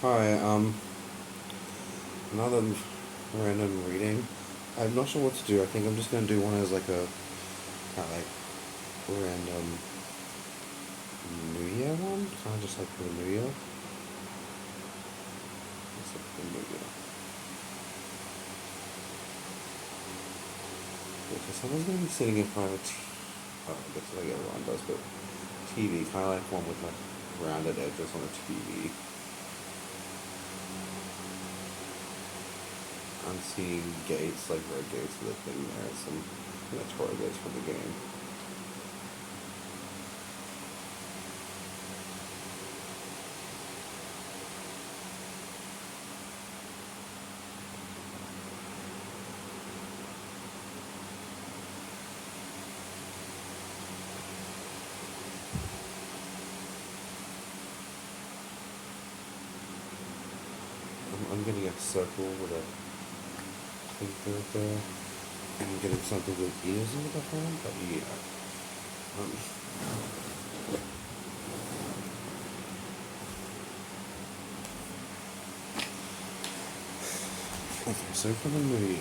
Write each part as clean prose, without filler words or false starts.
Hi, another random reading. I'm not sure what to do. I think I'm just gonna do one as like a kind of like random New Year one, kind of just like for the New Year. Just like for the New Year. Yeah, so someone's gonna be sitting in front of a oh, I guess like everyone does, but TV, kind of like one with like rounded edges on a TV. I'm seeing gates, like red gates with a thing there, some Tory gates for the game. I'm getting a circle with a thing right there. I'm getting something with ears in the background, but yeah. Um, okay, so for the New Year,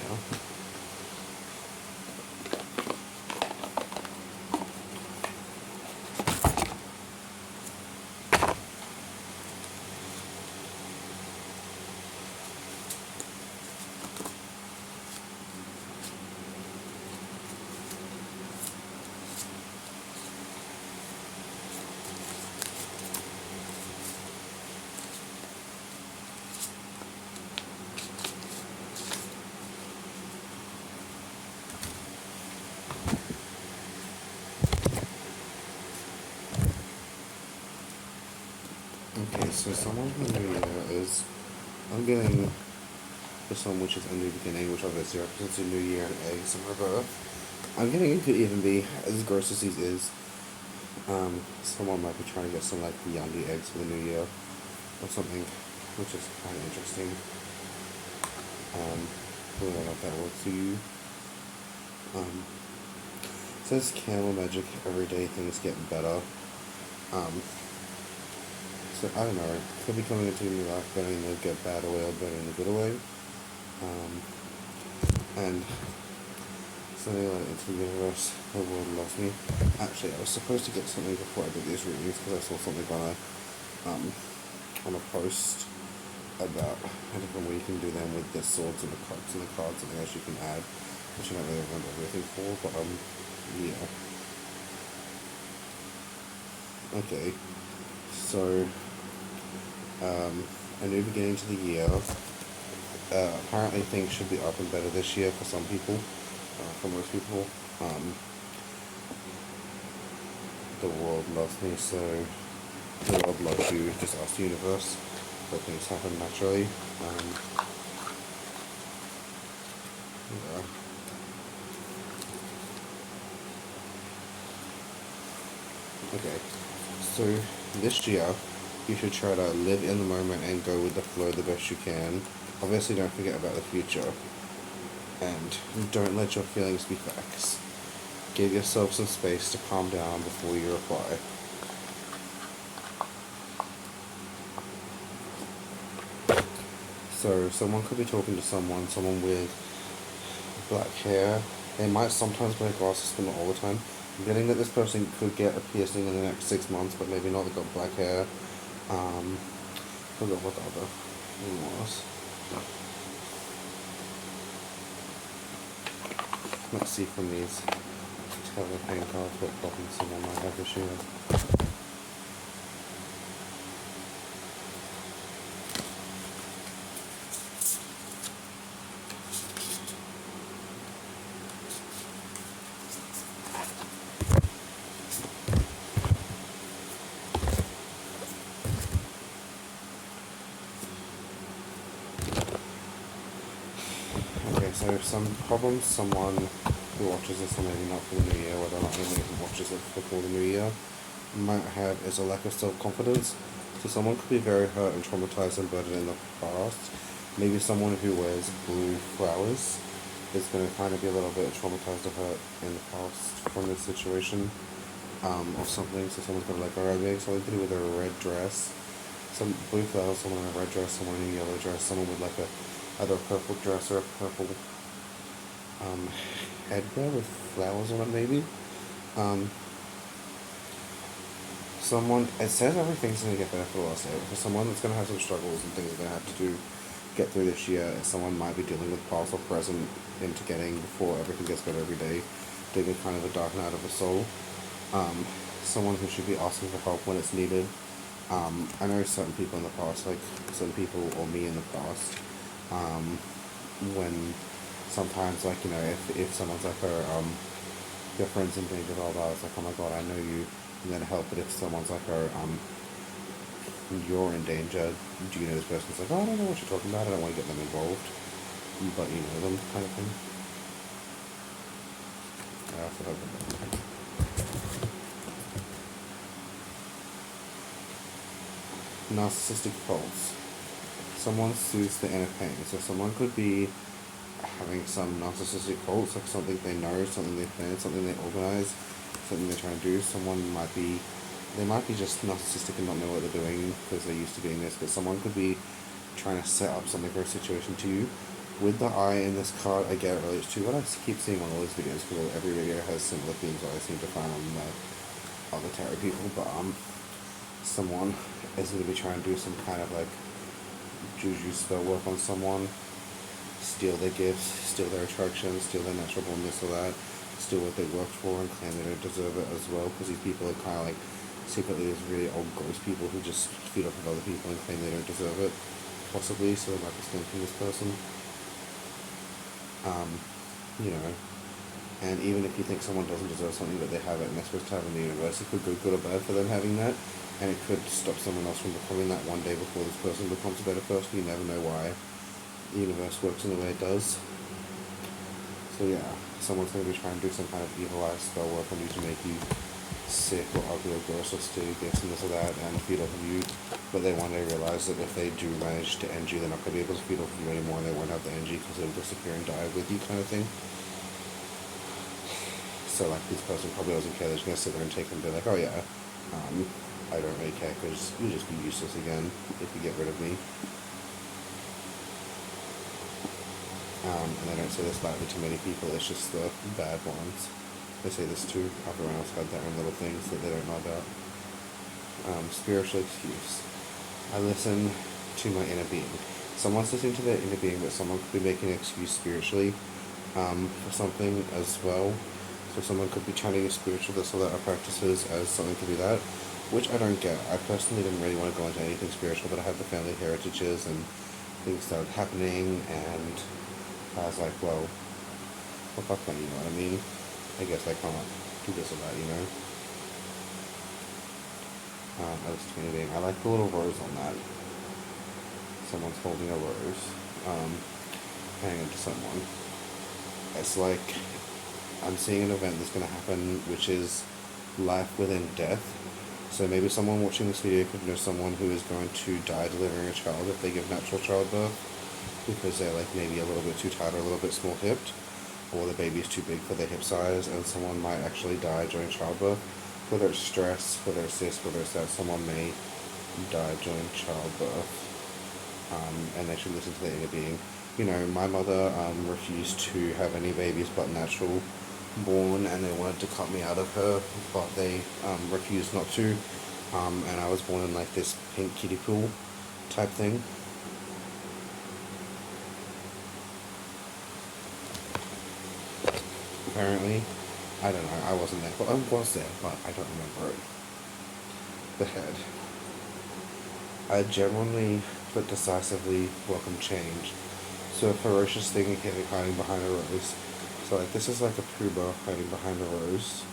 okay, so someone for the New Year is, I'm getting this one which is a new beginning, which obviously represents a new year and eggs and rebirth. I'm getting it could even be, as gross as these is, someone might be trying to get some like Yandi eggs for the New Year or something, which is kind of interesting. I don't know if that works for you. Um, it says candle magic, everyday things get better. Um, so I don't know, could be coming into a new life, burning the good bad away or burning the good away. Um, and something like into the universe, the world loves me. Actually, I was supposed to get something before I did these readings because I saw something um, on a post about a different way you can do them with the swords and the cups and the cards, something else you can add, which I don't really remember everything for, but yeah. Okay, so a new beginning to the year. Apparently things should be up and better this year for some people, for most people. Um, the world loves me, so the world loves you. Just ask the universe. Let things happen naturally. Yeah. Okay, so this year you should try to live in the moment and go with the flow the best you can. Obviously, don't forget about the future, and don't let your feelings be facts. Give yourself some space to calm down before you reply. So someone could be talking to someone with black hair. They might sometimes wear glasses, but not all the time. I'm getting that this person could get a piercing in the next 6 months, but maybe not. They got black hair. Forgot what the other thing was. Let's see from these. Tell the pain cards what problems someone might have this year. Okay, so some problems someone who watches this, or maybe not for the new year, whether or not anyone even watches it before the new year, might have is a lack of self-confidence. So someone could be very hurt and traumatized and burdened in the past. Maybe someone who wears blue flowers is going to kind of be a little bit traumatized or hurt in the past from this situation, or something. So someone's going to like, or maybe something to do with a red dress. some blue flowers, someone in a red dress, someone in a yellow dress, someone with like a either a purple dress or a purple headwear with flowers on it maybe. Um, Someone, it says everything's going to get better for the last year. For someone that's going to have some struggles and things they're going to have to do, get through this year, someone might be dealing with past or present into getting before everything gets better every day, dealing with kind of a dark night of the soul. Someone who should be asking for help when it's needed. I know certain people in the past, like certain people or me in the past, when sometimes like, you know, if someone's like your friend's in danger, blah blah, it's like, oh my god, I know you, I'm gonna help. But if someone's like, you're in danger, do you know this person? It's like, oh, I don't know what you're talking about, I don't want to get them involved, but you know them, kind of thing. I also have them. Narcissistic faults. Someone soothes the inner pain. So someone could be having some narcissistic faults, like something they know, something they plan, something they organize, something they're trying to do. They might be just narcissistic and not know what they're doing because they're used to doing this, but someone could be trying to set up something or a situation to you. With the eye in this card, I get it relates to what I keep seeing on all these videos, because every video has similar themes that I seem to find on the other tarot people, but someone is going to be trying to do some kind of like juju spell work on someone, steal their gifts, steal their attraction, steal their natural born this or that, steal what they worked for and claim they don't deserve it as well, because these people are kind of like secretly these really old gross people who just feed off of other people and claim they don't deserve it, possibly, so they might be stealing from this person. You know, and even if you think someone doesn't deserve something but they have it and they're supposed to have in the universe, it could go good or bad for them having that, and it could stop someone else from becoming that one day before this person becomes a better person. You never know why the universe works in the way it does. So yeah, someone's going to be trying to do some kind of evil eye spell work on you to make you sick or ugly or gross or steal gifts and this or that and feed off of you, but they want to realize that if they do manage to end you, they're not going to be able to feed off of you anymore, and they won't have the energy because they'll disappear and die with you, kind of thing. So like this person probably doesn't care, they're just going to sit there and take them and be like, oh yeah, I don't really care because you'll just be useless again if you get rid of me. And they don't say this lightly to many people, it's just the bad ones. They say this too, everyone else had their own little things that they don't know about. Spiritual excuse. I listen to my inner being. Someone's listening to their inner being, but someone could be making an excuse spiritually for something as well. So someone could be chanting spiritual this or that practices as something to do that, which I don't get. I personally didn't really want to go into anything spiritual, but I have the family heritages and things started happening, and I was like, well, what the fuck, you know what I mean? I guess I can't do this or that, you know? I was being, I like the little rose on that. Someone's holding a rose, hanging to someone. It's like, I'm seeing an event that's going to happen, which is life within death. So maybe someone watching this video could know someone who is going to die delivering a child if they give natural childbirth, because they're like maybe a little bit too tight or a little bit small hipped, or the baby is too big for their hip size, and someone might actually die during childbirth. Whether it's stress, whether it's this, whether it's that, someone may die during childbirth, and they should listen to their inner being. You know, my mother refused to have any babies but natural born, and they wanted to cut me out of her, but they refused not to, and I was born in like this pink kiddie pool type thing. Apparently, I don't know, I wasn't there, but I was there, but I don't remember it. The head. I genuinely but decisively welcome change. So a ferocious thing hiding behind a rose. So like this is like a puba hiding behind a rose.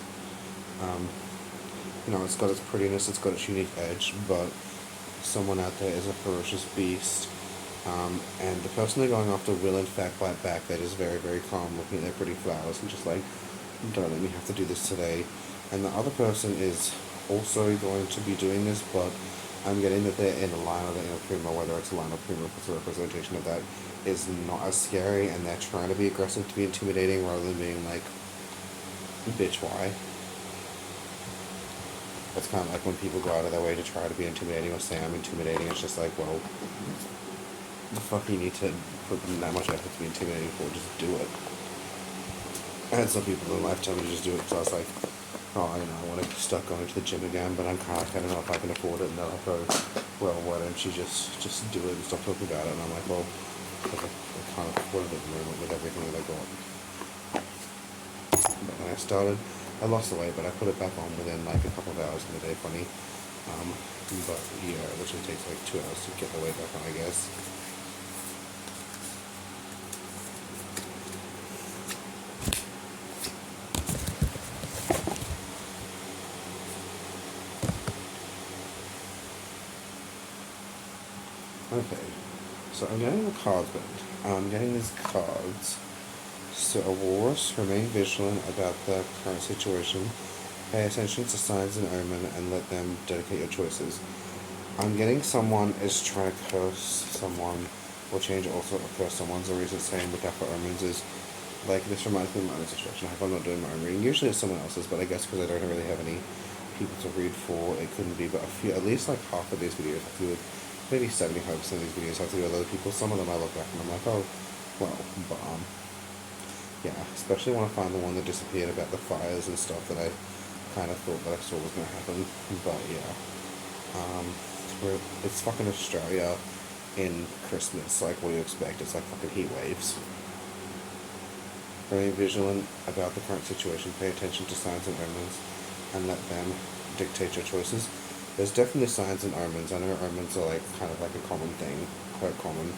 You know, it's got its prettiness, it's got its unique edge, but someone out there is a ferocious beast. And the person they're going after will in fact bite back. That is very, very calm, looking at their pretty flowers and just like, don't let me have to do this today. And the other person is also going to be doing this, but I'm getting that they're in a line of the inner prima, whether it's a line of prima, it's a representation of that, is not as scary, and they're trying to be aggressive, to be intimidating, rather than being like, bitch, why? It's kind of like when people go out of their way to try to be intimidating or say I'm intimidating. It's just like, well, the fuck you need to put that much effort to be intimidating for? Just do it. I had some people in life tell me to just do it, so I was like, oh, I want to start going to the gym again, but I'm kind of like, I don't know if I can afford it. And they're like, oh, well, why don't you just do it and stop talking about it? And I'm like, well, I can't afford it at the moment with everything that I got. But when I started, I lost the weight, but I put it back on within like a couple of hours in the day, funny. But yeah, it literally takes like 2 hours to get the weight back on, I guess. Okay, so I'm getting the cards bent. I'm getting these cards. So Aurors, remain vigilant about the current situation. Pay attention to signs and omen and let them dedicate your choices. I'm getting someone is trying to curse someone or change also or curse someone. The reason it's saying look out for omens is like this reminds me of my own situation. I hope I'm not doing my own reading. Usually it's someone else's, but I guess because I don't really have any people to read for, it couldn't be. But a few, at least like half of these videos have to do with, maybe 75% of these videos have to do with other people. Some of them I look back and I'm like, oh, well, but yeah, especially when I find the one that disappeared about the fires and stuff that I kind of thought that I saw was going to happen. But yeah, it's fucking Australia in Christmas. Like, what do you expect? It's like fucking heat waves. Remain vigilant about the current situation. Pay attention to signs and omens, and let them dictate your choices. There's definitely signs and omens. I know omens are like kind of like a common thing, quite common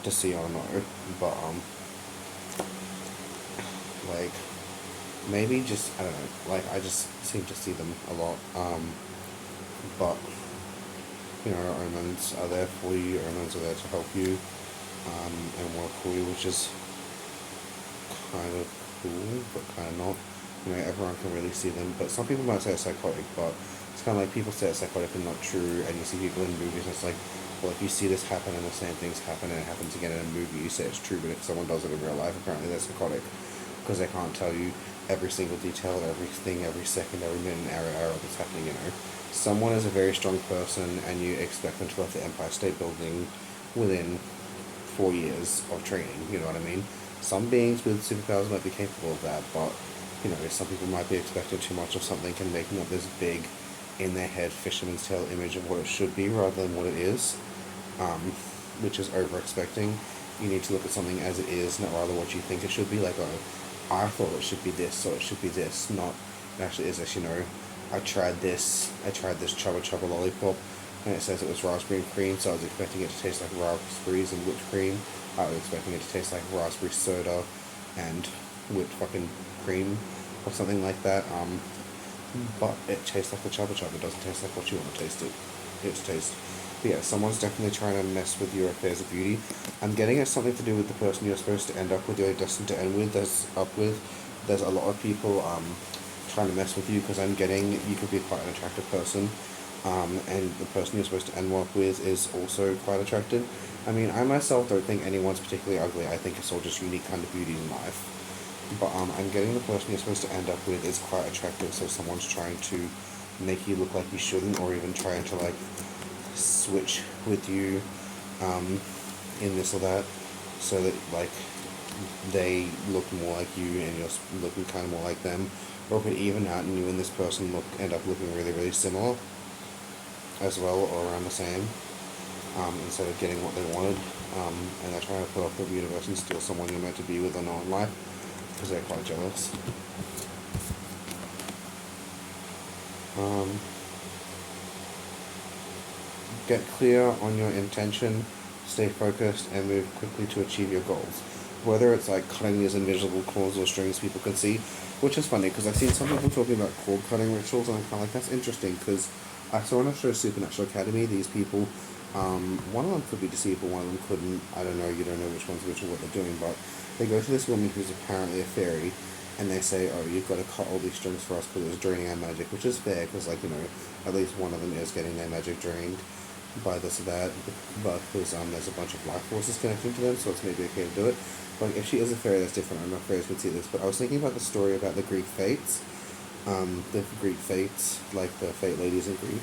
to see on a know, but like maybe just I don't know. Like I just seem to see them a lot. But you know, omens are there for you. Omens are there to help you and work for you, which is kind of cool, but kind of not. You know, everyone can really see them, but some people might say it's psychotic, but it's kind of like people say it's psychotic and not true, and you see people in movies, and it's like, well, if you see this happen and the same things happen and it happens again in a movie, you say it's true, but if someone does it in real life, apparently they're psychotic, because they can't tell you every single detail, everything, every second, every minute, every hour that's happening, you know. Someone is a very strong person, and you expect them to have the Empire State Building within 4 years of training, you know what I mean? Some beings with superpowers might be capable of that, but, you know, some people might be expecting too much of something and making up this big, in their head, fisherman's tale image of what it should be rather than what it is, which is over-expecting. You need to look at something as it is, not rather what you think it should be. Like, oh, I thought it should be this, so it should be this. Not, it actually is this, you know. I tried this Chubba Chubba lollipop, and it says it was raspberry and cream, so I was expecting it to taste like raspberries and whipped cream. I was expecting it to taste like raspberry soda and whipped fucking cream or something like that. But it tastes like the Chubba Chubba. It doesn't taste like what you want to taste it to taste. But yeah, someone's definitely trying to mess with your affairs of beauty. I'm getting it's something to do with the person you're supposed to end up with, you're destined to end with, There's a lot of people trying to mess with you, because I'm getting you could be quite an attractive person, and the person you're supposed to end up with is also quite attractive. I mean, I myself don't think anyone's particularly ugly. I think it's all just unique kind of beauty in life. But I'm getting the person you're supposed to end up with is quite attractive, so someone's trying to make you look like you shouldn't, or even trying to like switch with you in this or that, so that like they look more like you and you're looking kind of more like them, or it could even out and you and this person end up looking really, really similar as well, or around the same, instead of getting what they wanted, and they're trying to put off the universe and steal someone you're meant to be with or not in life, because they're quite jealous. Get clear on your intention, stay focused, and move quickly to achieve your goals. Whether it's like cutting these invisible cords or strings people can see, which is funny because I've seen some people talking about cord cutting rituals, and I'm kind of like, that's interesting, because I saw on a show, Supernatural Academy, these people, one of them could be deceived, but one of them couldn't. I don't know, you don't know which one's which or what they're doing, but they go to this woman who's apparently a fairy, and they say, oh, you've got to cut all these strings for us because it's draining our magic, which is fair, because, like, you know, at least one of them is getting their magic drained by this or that, but because there's a bunch of life forces connecting to them, so it's maybe okay to do it. But if she is a fairy, that's different. I'm not fairies would see this, but I was thinking about the story about the Greek fates, The Greek fates, like the fate ladies in Greek,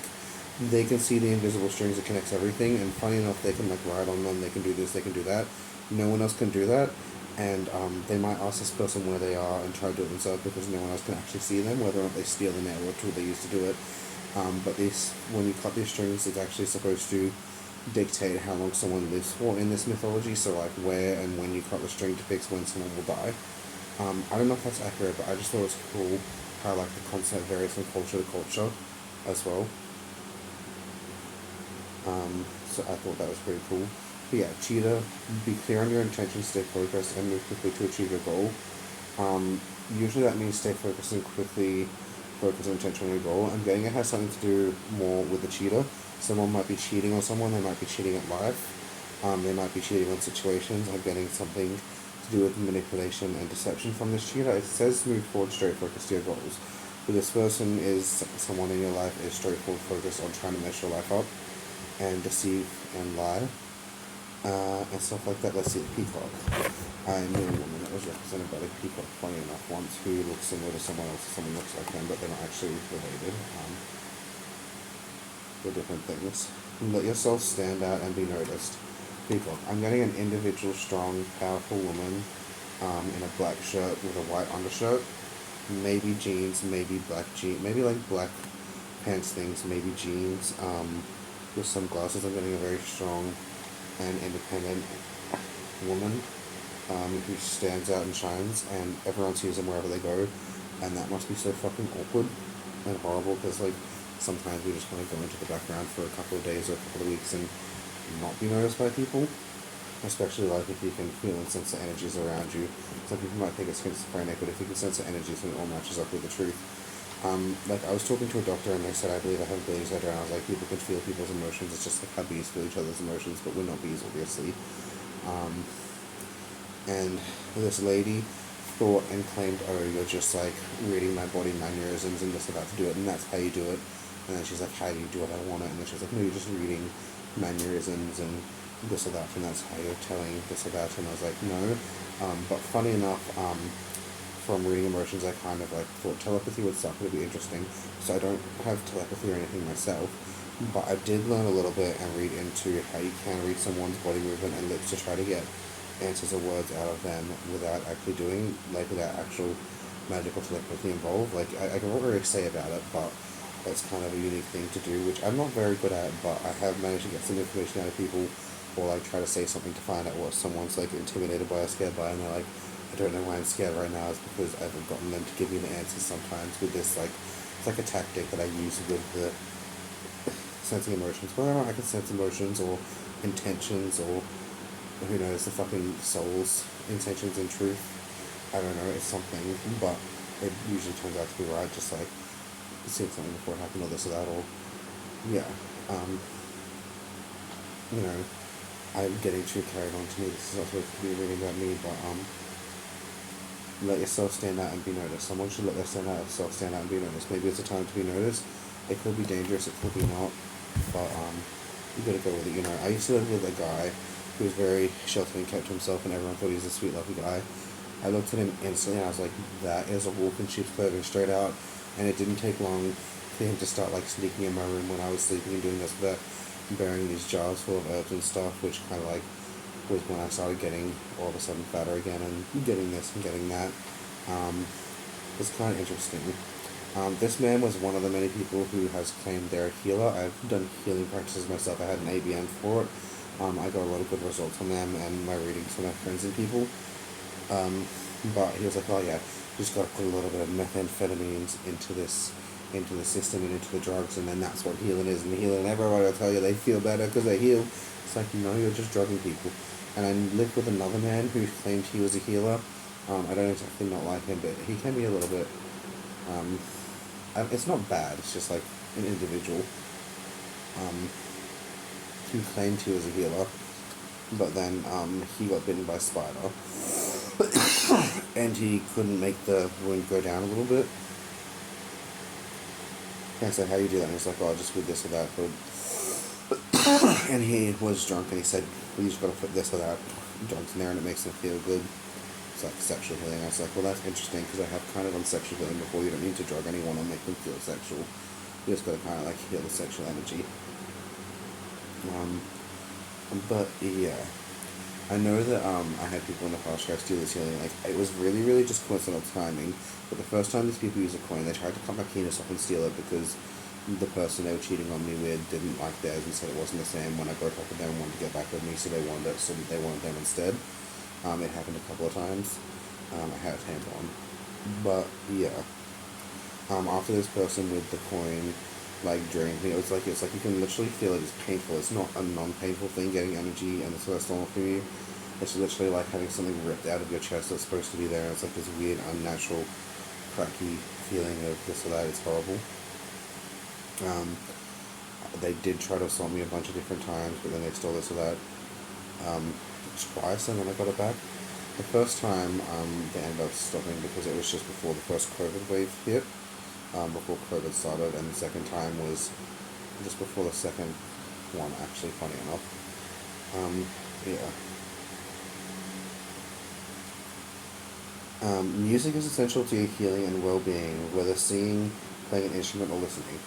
they can see the invisible strings that connects everything, and funny enough, they can like ride on them. They can do this. They can do that. No one else can do that, and they might ask this person where they are and try to do it themselves because no one else can actually see them, whether or not they steal the net or tool they use to do it. But these, when you cut these strings, it's actually supposed to dictate how long someone lives for in this mythology. So like where and when you cut the string depicts when someone will die. I don't know if that's accurate, but I just thought it was cool how like the concept varies from culture to culture as well. So I thought that was pretty cool. But yeah, cheetah, be clear on your intentions, stay focused, and move quickly to achieve your goal. Usually that means stay focused and quickly focus and intention on your goal. I'm getting it has something to do more with the cheetah. Someone might be cheating on someone, they might be cheating at life, they might be cheating on situations. I'm getting something to do with manipulation and deception from this cheetah. It says move forward, straight focus to your goals. But this person is someone in your life is straightforward focused on trying to mess your life up and deceive and lie, and stuff like that. Let's see the peacock. I knew a woman that was represented by the peacock, funny enough, once, who looks similar to someone else, someone looks like them, but they're not actually related. They're different things. Let yourself stand out and be noticed. Peacock. I'm getting an individual, strong, powerful woman in a black shirt with a white undershirt. Maybe jeans, maybe black jeans, maybe like black pants things, maybe jeans. With some glasses, I'm getting a very strong and independent woman who stands out and shines, and everyone sees them wherever they go, and that must be so fucking awkward and horrible because like sometimes we just want to go into the background for a couple of days or a couple of weeks and not be noticed by people, especially like if you can feel and sense the energies around you. Some people might think it's schizophrenic, but if you can sense the energies, then it all matches up with the truth. Like I was talking to a doctor and they said I believe I have abilities later, and I was like, people can feel people's emotions. It's just like how bees feel each other's emotions, but we're not bees, obviously. And this lady thought and claimed, oh, you're just like reading my body mannerisms and just about to do it, and that's how you do it. And then she's like, how do you do it? I want it. And then she's like, no, you're just reading mannerisms and this or that, and that's how you're telling this or that. And I was like, no. But funny enough, from reading emotions, I kind of like thought telepathy would suck. It would be interesting. So I don't have telepathy or anything myself, but I did learn a little bit and read into how you can read someone's body movement and lips to try to get answers or words out of them without actually doing, like without actual magical telepathy involved. Like I can't really say about it, but it's kind of a unique thing to do, which I'm not very good at, but I have managed to get some information out of people, or like try to say something to find out what someone's like intimidated by or scared by, and they're like, I don't know why I'm scared right now. It's because I've gotten them to give me the answers sometimes with this, like, it's like a tactic that I use with the sensing emotions. Whether or not I can sense emotions or intentions or who knows, the fucking soul's intentions and truth, I don't know, it's something, but it usually turns out to be right, just like seeing something before it happened or this or that, or, yeah, you know, I'm getting too carried on to me. This is not supposed to be really about me, but, let yourself stand out and be noticed. Someone should let themselves stand out and be noticed. Maybe it's a time to be noticed. It could be dangerous, it could be not, but you gotta go with it, you know. I used to live with a guy who was very sheltered and kept to himself, and everyone thought he was a sweet, lovely guy. I looked at him instantly and I was like, that is a wolf in sheep's clothing straight out. And it didn't take long for him to start like sneaking in my room when I was sleeping and doing this, but bearing these jars full of herbs and stuff, which kind of like was when I started getting all of a sudden fatter again and getting this and getting that. It was kind of interesting. This man was one of the many people who has claimed they're a healer. I've done healing practices myself. I had an ABM for it. I got a lot of good results from them and my readings from my friends and people. But he was like, oh yeah, you just got to put a little bit of methamphetamines into the system and into the drugs, and then that's what healing is. And healing, everybody will tell you they feel better because they heal. It's like, no, you're just drugging people. And I lived with another man who claimed he was a healer. I don't exactly not like him, but he can be a little bit, it's not bad, it's just like an individual who claimed he was a healer, but then he got bitten by a spider and he couldn't make the wound go down a little bit. And I said, how do you do that? And he's like, oh, just with this or that. And he was drunk and he said, well, you just got to put this or that drugs in there and it makes him feel good. it's like sexual healing. I was like, well, that's interesting because I have kind of done sexual healing before. You don't need to drug anyone or make them feel sexual. You just gotta kind of like heal the sexual energy. Um, but yeah, I know that I had people in the past try to steal this healing. Like it was really, really just coincidental timing. But the first time these people used a coin, they tried to cut my penis off and steal it because the person they were cheating on me with didn't like theirs and said it wasn't the same when I broke up with them and wanted to get back with me, so they wanted it, so they wanted them instead. It happened a couple of times. I had a tampon, but yeah. After this person with the coin, like drained me, it's like you can literally feel it is painful. It's not a non-painful thing getting energy and it's stolen from you. It's literally like having something ripped out of your chest that's supposed to be there. It's like this weird, unnatural, cracky feeling of this or that. It's horrible. Um, they did try to assault me a bunch of different times, but then they stole this or that. Um, Twice, and then I got it back. The first time, they ended up stopping because it was just before the first COVID wave hit, before COVID started, and the second time was just before the second one, actually, funny enough. Yeah. Music is essential to your healing and well-being, whether singing, playing an instrument, or listening.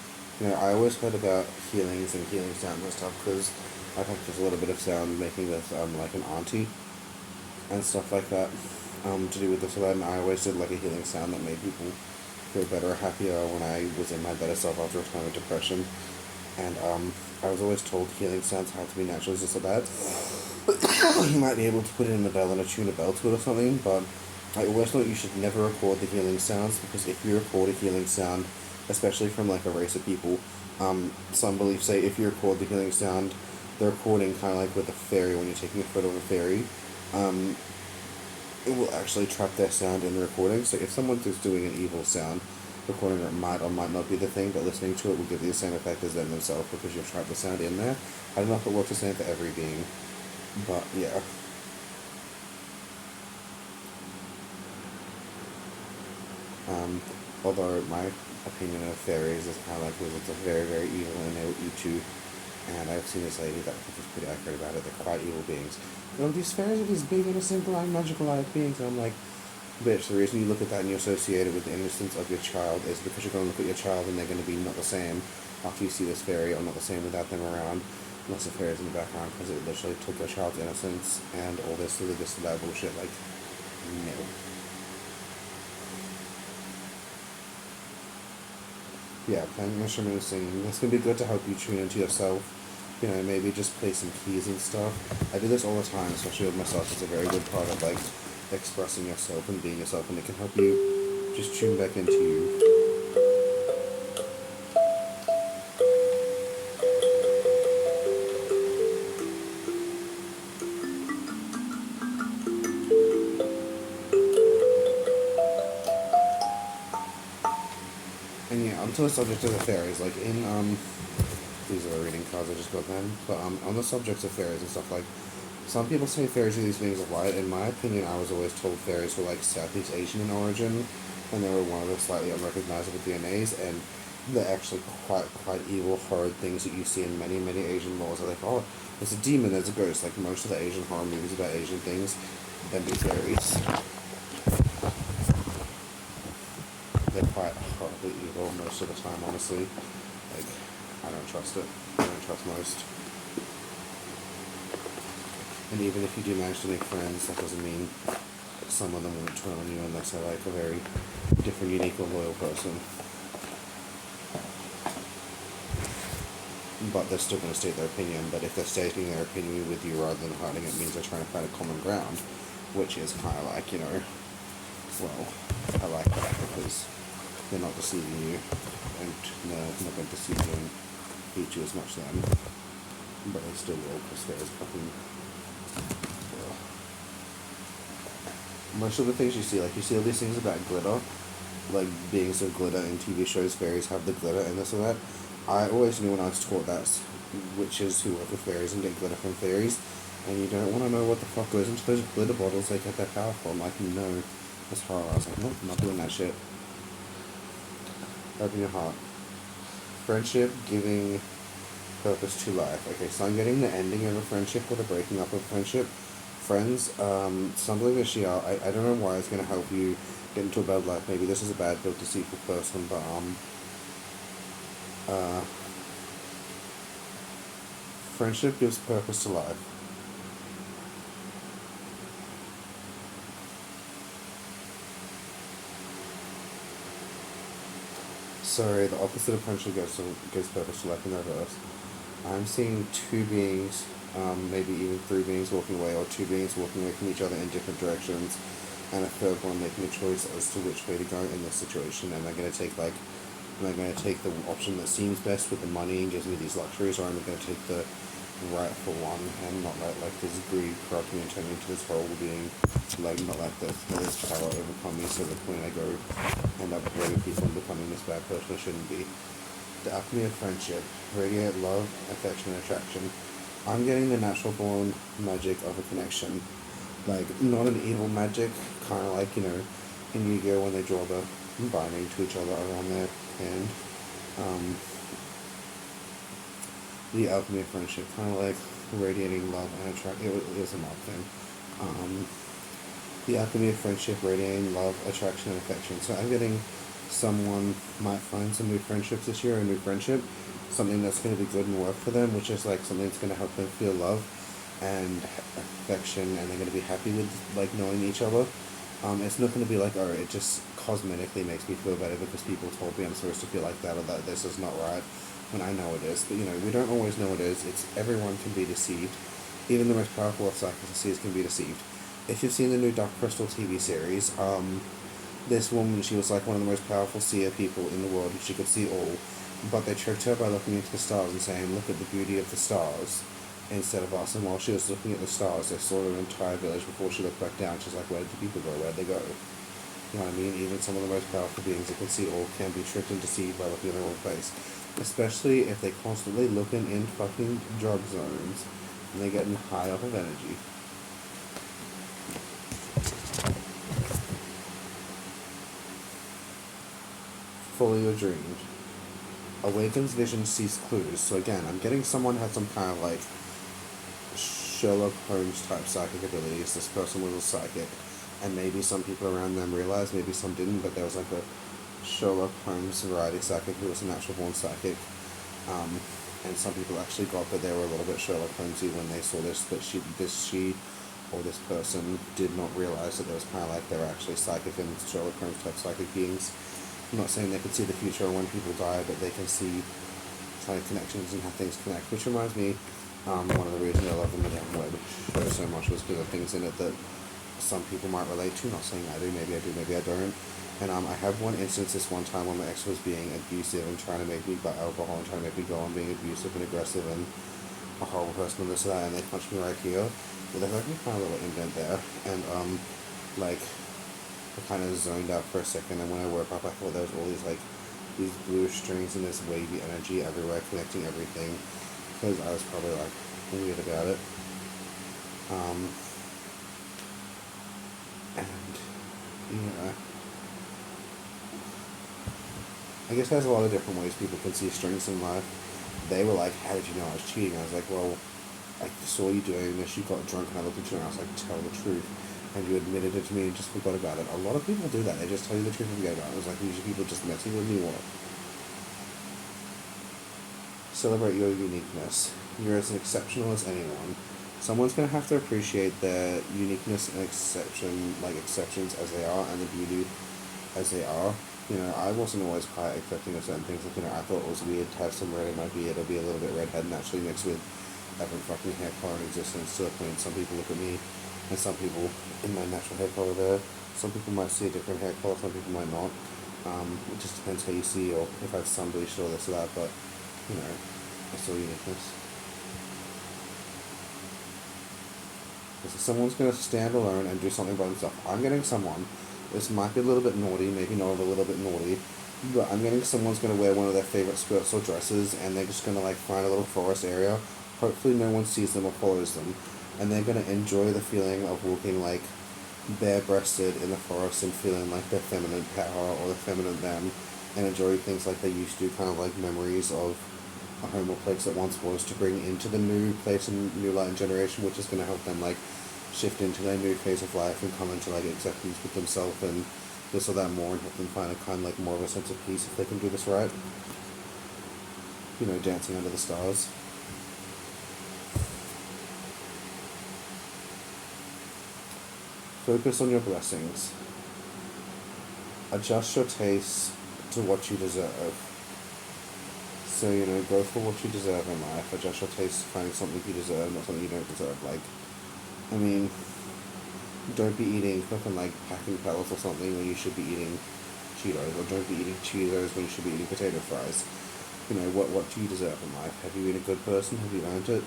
I always heard about healings and healing sounds and stuff because I practiced a little bit of sound making with like an auntie and stuff like that, to do with this or that, and I always did like a healing sound that made people feel better or happier when I was in my better self after a time of depression. And I was always told healing sounds have to be natural, just like that. You might be able to put it in a bell and tune a bell to it or something, but I always thought you should never record the healing sounds because if you record a healing sound, especially from like a race of people, some beliefs say if you record the healing sound, the recording kind of like with a fairy when you're taking a photo of a fairy, um, it will actually trap their sound in the recording. So if someone is doing an evil sound, recording it might or might not be the thing, but listening to it will give you the same effect as them themselves because you've trapped the sound in there. I don't know if it works the same for every being, but yeah. Although my opinion of fairies is kind of like wizards are very, very evil and they will eat you. And I've seen this lady that I think is pretty accurate about it. They're quite evil beings. These fairies are these big, innocent, blind, magical-eyed beings. And I'm like, bitch, the reason you look at that and you associate it with the innocence of your child is because you're going to look at your child and they're going to be not the same after you see this fairy, or not the same without them around. Unless the fairy's in the background because it literally took your child's innocence and all this religious and that bullshit. Like, no. Yeah, playing an instrument and singing. That's going to be good to help you tune into yourself. Maybe just play some keys and stuff. I do this all the time, especially with myself. It's a very good part of, like, expressing yourself and being yourself, and it can help you just tune back into you. And yeah, onto the subject of the fairies, like these are the reading cards I just got then, but on the subject of fairies and stuff, like, some people say fairies are these beings of light. In my opinion, I was always told fairies were like Southeast Asian in origin, and they were one of the slightly unrecognizable DNAs, and they're actually quite evil, horrid things that you see in many, many Asian laws. They're like, oh, there's a demon, there's a ghost. Like most of the Asian horror movies about Asian things, then be fairies. They're quite horribly evil most of the time, honestly. Like, I don't trust it. I don't trust most. And even if you do manage to make friends, that doesn't mean some of them won't turn on you unless they're like a very different, unique, or loyal person. But they're still going to state their opinion. But if they're stating their opinion with you rather than hiding it, means they're trying to find a common ground, which is kind of like, well, I like that because they're not deceiving you, and they're not going to deceive you and hate you as much then. But they still will, because there is fucking... Well, most of the things you see, like, you see all these things about glitter, like beings of glitter in TV shows, fairies have the glitter and this and that. I always knew when I was taught that witches who work with fairies and get glitter from fairies, and you don't want to know what the fuck goes into those glitter bottles they get their power from. Like, no, that's horror. I was like, nope, I'm not doing that shit. Open your heart. Friendship, giving purpose to life. Okay, so I'm getting the ending of a friendship or the breaking up of a friendship. friends, something this year, I don't know why it's going to help you get into a bad life. Maybe this is a bad built deceitful person, but uh, friendship gives purpose to life. Sorry, the opposite of friendship gives purpose to life in reverse. I'm seeing two beings, maybe even three beings walking away, or two beings walking away from each other in different directions, and a third one making a choice as to which way to go in this situation. Am I going to take the option that seems best with the money and gives me these luxuries, or am I going to take the rightful one and not let like this greed corrupt me and turn me into this horrible being, like not let this power overcome me so the point I go end up hurting people and becoming this bad person I shouldn't be. The alchemy of friendship, radiate love, affection, and attraction. I'm getting the natural born magic of a connection. Like, not an evil magic, kind of like, in Yu-Gi-Oh! When they draw the binding to each other around their hand. Um, the alchemy of friendship, kind of like radiating love and attraction. It was a mob thing. Um, the alchemy of friendship, radiating love, attraction, and affection. So I'm getting someone might find some new friendships this year, a new friendship, something that's going to be good and work for them, which is like something that's going to help them feel love and affection, and they're going to be happy with like knowing each other. It's not going to be like, oh, it just cosmetically makes me feel better because people told me I'm supposed to feel like that, or that this is not right, when I know it is. But we don't always know it is. It's everyone can be deceived. Even the most powerful of psychics can be deceived. If you've seen the new Dark Crystal TV series, this woman, she was like one of the most powerful seer people in the world, and she could see all. But they tricked her by looking into the stars and saying, look at the beauty of the stars, instead of us. And while she was looking at the stars, they saw an entire village before she looked back down. She's like, where did the people go? Where'd they go? You know what I mean? Even some of the most powerful beings that can see all can be tricked and deceived by looking in the wrong place. Especially if they constantly looking in fucking drug zones and they're getting high off of energy. Follow your dreams. Awakens vision, sees clues. So again, I'm getting someone had some kind of like Sherlock Holmes type psychic abilities. This person was a psychic, and maybe some people around them realized, maybe some didn't, but there was like a Sherlock Holmes variety psychic who was a natural born psychic. And some people actually got that they were a little bit Sherlock Holmesy when they saw this, but she or this person did not realize that there was kind of like they were actually psychic and Sherlock Holmes type psychic beings. I'm not saying they could see the future or when people die, but they can see kind of connections and how things connect, which reminds me, one of the reasons I love the Madame Web show so much was because of things in it that some people might relate to. Not saying I do, maybe I don't. And I have one instance this one time when my ex was being abusive and trying to make me buy alcohol and trying to make me go on being abusive and aggressive and a horrible person and this and that, and they punched me right here. But there's like a kind of little indent there, and like I kind of zoned out for a second, and when I woke up, I thought there was all these blue strings and this wavy energy everywhere, connecting everything, because I was probably like weird about it. And yeah, I guess there's a lot of different ways people can see strings in life. They were like, "How did you know I was cheating?" I was like, "Well, I saw you doing this. You got drunk, and I looked at you, and I was like, tell the truth." And you admitted it to me and just forgot about it. A lot of people do that. They just tell you the truth and forget about it. It was like, usually people just messing with you or celebrate your uniqueness. You're as exceptional as anyone. Someone's going to have to appreciate their uniqueness and exceptions as they are, and the beauty as they are. I wasn't always quite accepting of certain things. Like, I thought it was weird to have some red in my beard or be a little bit redhead naturally mixed with every fucking hair color in existence, to the point some people look at me and some people in my natural hair color there. Some people might see a different hair color, some people might not. It just depends how you see, or if I've sun bleached or this or that, but, it's still uniqueness. If someone's going to stand alone and do something by themselves, I'm getting someone, this might be a little bit naughty, maybe not a little bit naughty, but I'm getting someone's going to wear one of their favorite skirts or dresses, and they're just going to find a little forest area. Hopefully no one sees them or follows them, and they're going to enjoy the feeling of walking bare-breasted in the forest and feeling like their feminine power or the feminine them, and enjoy things like they used to, kind of like memories of a home or place that once was, to bring into the new place and new light and generation, which is going to help them shift into their new phase of life and come into like acceptance with themselves and this or that more, and help them find a kind of like more of a sense of peace if they can do this right. You know, dancing under the stars. Focus on your blessings. Adjust your taste to what you deserve. So, you know, go for what you deserve in life. Adjust your taste to finding something you deserve, not something you don't deserve. Like, I mean, don't be eating fucking like packing pellets or something when you should be eating Cheetos, or don't be eating Cheetos when you should be eating potato fries. You know, what do you deserve in life? Have you been a good person? Have you earned it?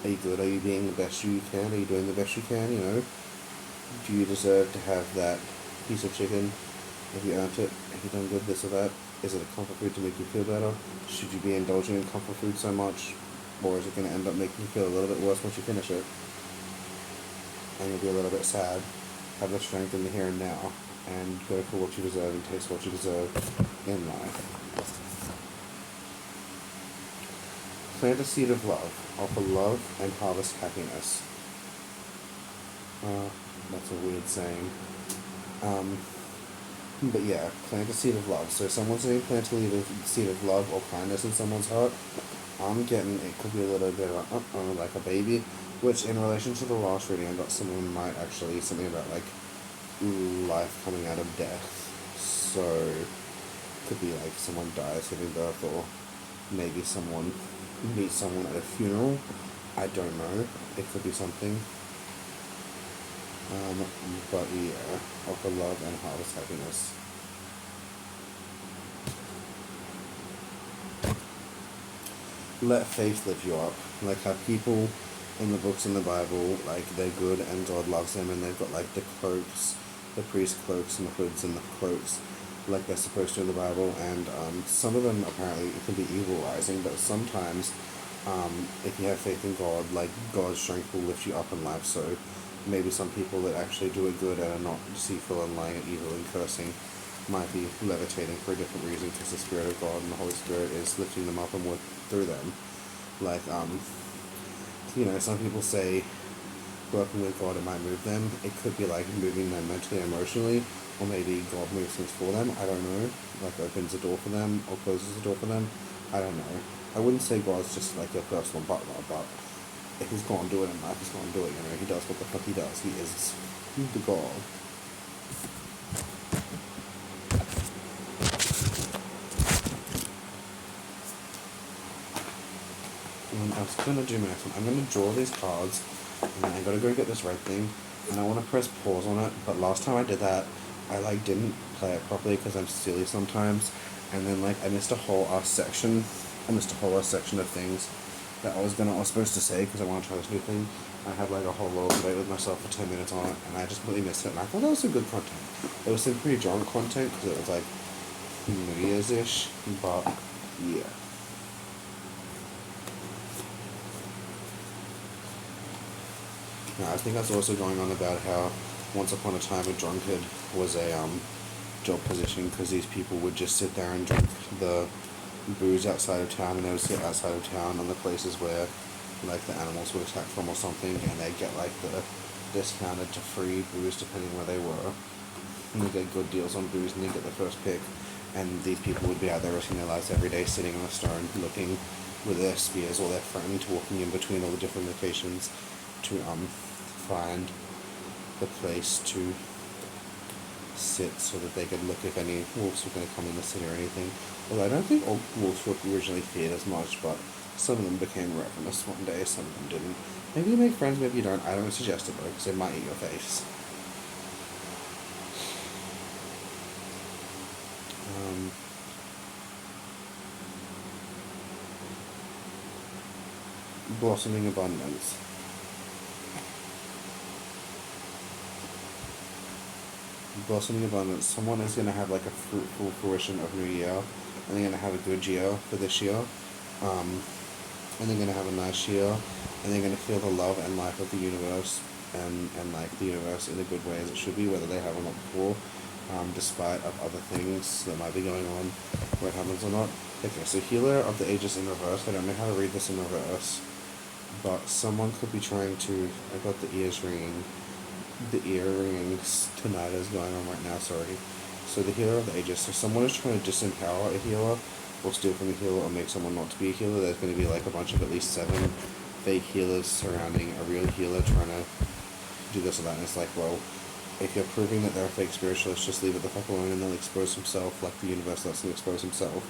Are you good? Are you being the best you can? Are you doing the best you can? You know, do you deserve to have that piece of chicken? Have you earned it? Have you done good this or that? Is it a comfort food to make you feel better? Should you be indulging in comfort food so much? Or is it going to end up making you feel a little bit worse once you finish it? And you'll be a little bit sad. Have the strength in the here and now, and go for what you deserve and taste what you deserve in life. Plant a seed of love. Offer love and harvest happiness. That's a weird saying. But yeah, plant a seed of love. So someone's saying plant a seed of love or kindness in someone's heart. I'm getting, it could be a little bit of like a baby, which in relation to the last reading, I got someone might actually, something about like life coming out of death. So could be like someone dies giving birth, or maybe someone meets someone at a funeral. I don't know. It could be something. But yeah, offer love and harvest happiness. Let faith lift you up. Like how people in the books in the Bible, like they're good and God loves them, and they've got like the cloaks, the priest cloaks and the hoods and the cloaks, like they're supposed to in the Bible. And some of them apparently it can be evil rising, but sometimes if you have faith in God, like God's strength will lift you up in life. So maybe some people that actually do it good and are not deceitful and lying at evil and cursing might be levitating for a different reason, because the Spirit of God and the Holy Spirit is lifting them up and working through them. Like, you know, some people say working with God, it might move them. It could be like moving them mentally, emotionally, or maybe God moves things for them. I don't know. Like opens a door for them or closes a door for them. I don't know. I wouldn't say God's just like your personal butler, but if he's going to do it in life, he's going to do it. You know, he does what the fuck he does. He is the God. I was going to do my next one. I'm going to draw these cards, and then I got to go get this red thing, and I want to press pause on it, but last time I did that, I like didn't play it properly because I'm silly sometimes, and then like I missed a whole ass section. I missed a whole ass section of things that I was supposed to say because I want to try this new thing. I had like a whole little debate with myself for 10 minutes on it, and I just completely missed it, and I thought that was some good content. It was some pretty drunk content because it was like New Year's-ish, but yeah. Now, I think that's also going on about how once upon a time a drunkard was a job position, because these people would just sit there and drink the booze outside of town, and they would sit outside of town on the places where like the animals would attack from or something, and they'd get like the discounted to free booze depending where they were, and they get good deals on booze, and they get the first pick. And these people would be out there risking their lives every day, sitting on a stone looking with their spears or their friend, walking in between all the different locations to find the place to sit so that they could look if any wolves were going to come in the city or anything. Although I don't think all wolves were originally feared as much, but some of them became ravenous one day, some of them didn't. Maybe you make friends, maybe you don't. I don't suggest it though, because it might eat your face. Blossoming abundance. Blossoming abundance. Someone is going to have like a fruitful fruition of New Year, and they're going to have a good year for this year, and they're going to have a nice year, and they're going to feel the love and life of the universe, and like the universe in a good way as it should be, whether they have or not before, despite of other things that might be going on, where it happens or not. Okay, so Healer of the Ages in reverse. I don't know how to read this in reverse. but someone could be trying to. I got the ears ringing. The earrings tonight is going on right now. Sorry. So the healer of the ages. So someone is trying to disempower a healer, or steal from a healer, or make someone not to be a healer. There's going to be like a bunch of at least 7 fake healers surrounding a real healer trying to do this or that. And it's like, well, if you're proving that they're a fake spiritualist, just leave it the fuck alone, and they'll expose himself like the universe lets them expose himself.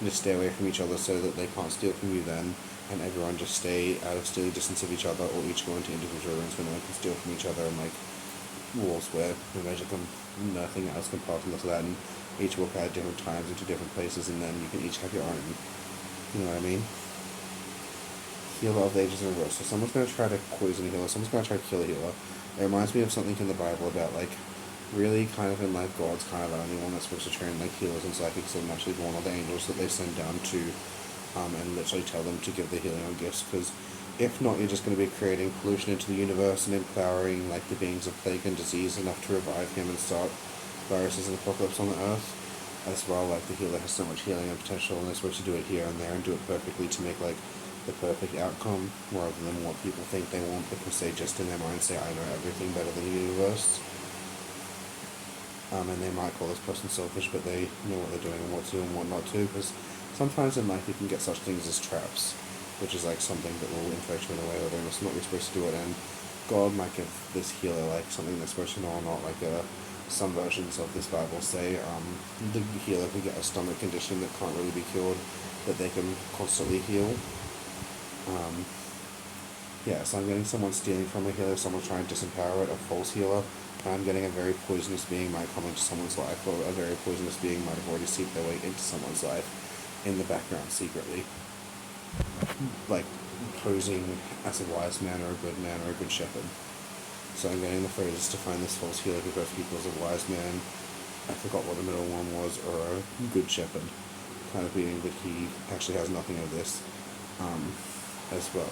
And just stay away from each other so that they can't steal from you then, and everyone just stay out of stealing distance of each other, or each go into individual rooms where no one can steal from each other, and like walls where no magic can, nothing else can pass and this or that, and each walk out at different times into different places, and then you can each have your own. You know what I mean? Healer of the ages in reverse. So someone's going to try to poison a healer, someone's going to try to kill a healer. It reminds me of something in the Bible about, like, really kind of in, like, God's kind of the only one that's supposed to train, like, healers and psychics, and actually one of the angels that they send down to, and literally tell them to give the healing on gifts, because if not, you're just going to be creating pollution into the universe and empowering, like, the beings of plague and disease enough to revive him and start viruses and apocalypse on the earth. As well, like, the healer has so much healing and potential, and they're supposed to do it here and there and do it perfectly to make, like, the perfect outcome, rather than what people think they want, because they just in their mind say, I know everything better than the universe. And they might call this person selfish, but they know what they're doing and what to do and what not to, because sometimes in life you can get such things as traps, which is like something that will infect you in a way, or they're not you're supposed to do it, and God might give this healer like something they're supposed to know or not, like some versions of this Bible say the healer can get a stomach condition that can't really be cured, that they can constantly heal. Yeah, so I'm getting someone stealing from a healer, someone trying to disempower it, a false healer, and I'm getting a very poisonous being might come into someone's life, or a very poisonous being might have already seeped their way into someone's life in the background secretly, like posing as a wise man or a good man or a good shepherd. So I'm getting the phrases to find this false healer who both people as a wise man, I forgot what the middle one was, or a good shepherd, kind of being that he actually has nothing of this as well.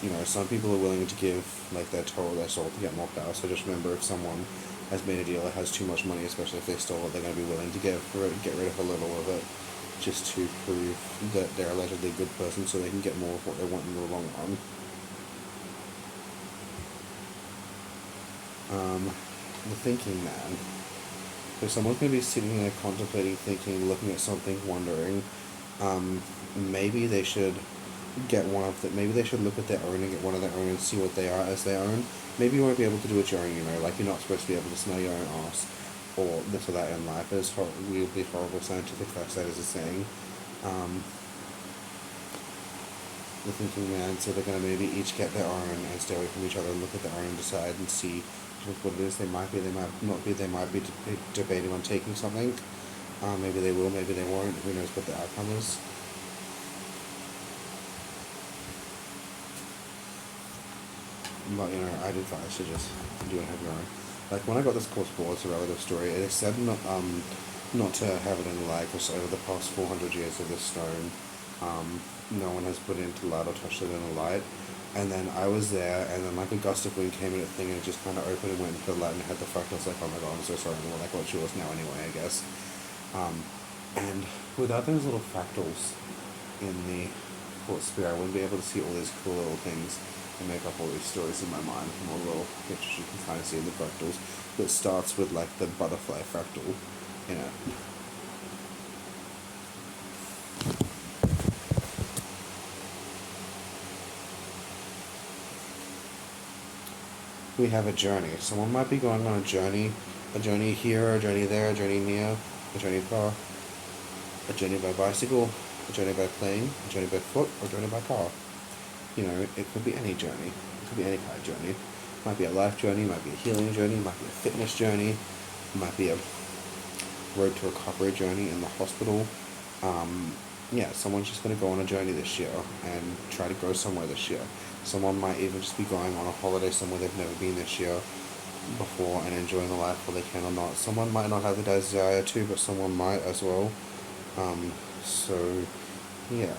You know, some people are willing to give like their total, their soul to get more power. So just remember, if someone has made a deal that has too much money, especially if they stole it, they're going to be willing to get rid of a little of it, just to prove that they're allegedly a good person, so they can get more of what they want in the long run. The thinking man. So someone's going to be sitting there contemplating, thinking, looking at something, wondering. Maybe they should get one of the. Maybe they should look at their own and get one of their own and see what they are as their own. Maybe you won't be able to do it your own. You know, like you're not supposed to be able to smell your own ass or this or that in life. As weirdly horrible scientific facts that is a saying. The thinking man, so they're going to maybe each get their own and stay away from each other and look at their own and decide and see what it is. They might be, they might not be, they might be debating on taking something. Maybe they will, maybe they won't. Who knows what the outcome is. But, you know, I'd advise to just do it and have your own. Like, when I got this course before, it's a relative story, it said not to have it in the light, because over the past 400 years of this stone, no one has put it into light or touched it in the light. And then I was there, and then like a gust of wind came in a thing, and it just kind of opened and went into the light, and it had the fractals. Like, oh my god, I'm so sorry. Well, like what she was now anyway, I guess. And without those little fractals in the quartz sphere, I wouldn't be able to see all these cool little things and make up all these stories in my mind from all the little pictures you can kind of see in the fractals. That starts with like the butterfly fractal in it. We have a journey. Someone might be going on a journey here, a journey there, a journey near, a journey car, a journey by bicycle, a journey by plane, a journey by foot, or a journey by car. You know, it could be any journey. It could be any kind of journey. It might be a life journey, it might be a healing journey, it might be a fitness journey, it might be a road to recovery journey in the hospital. Yeah, someone's just going to go on a journey this year and try to go somewhere this year. Someone might even just be going on a holiday somewhere they've never been this year before and enjoying the life where they can or not. Someone might not have the desire to, but someone might as well. So, yeah.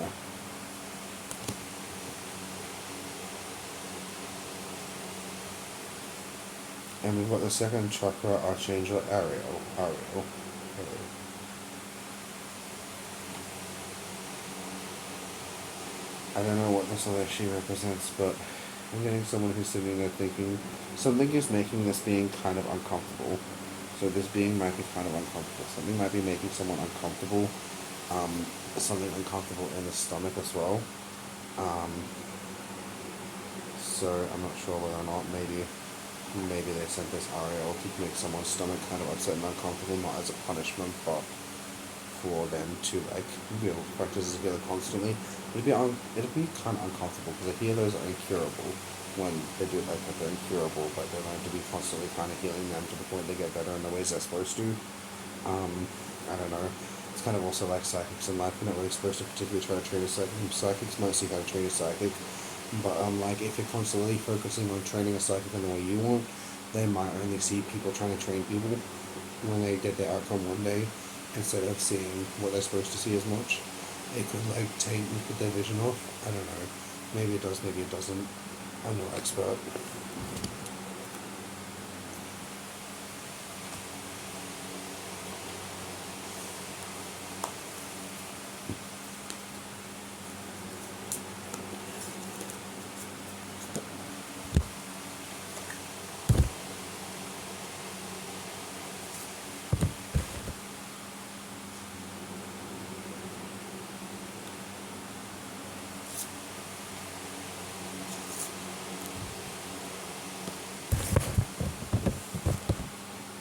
And we've got the second chakra, Archangel Ariel. I don't know what this other she represents, but I'm getting someone who's sitting there thinking something is making this being kind of uncomfortable. So this being might be kind of uncomfortable. Something might be making someone uncomfortable. Something uncomfortable in the stomach as well. Um, so I'm not sure whether or not maybe they sent this Ariel to make someone's stomach kind of upset and uncomfortable, not as a punishment, but for them to like be able to practice this together constantly. It'll be kind of uncomfortable because I hear those are incurable when they do it like that. They're incurable, but they're going to be constantly kind of healing them to the point they get better in the ways they're supposed to. I don't know. It's kind of also like psychics in life. You're not really supposed to particularly try to train a psychic. Psychics might see how to train a psychic, but like if you're constantly focusing on training a psychic in the way you want, they might only see people trying to train people when they get their outcome one day instead of seeing what they're supposed to see as much. It could like taint and put their vision off. I don't know. Maybe it does, maybe it doesn't. I'm no expert.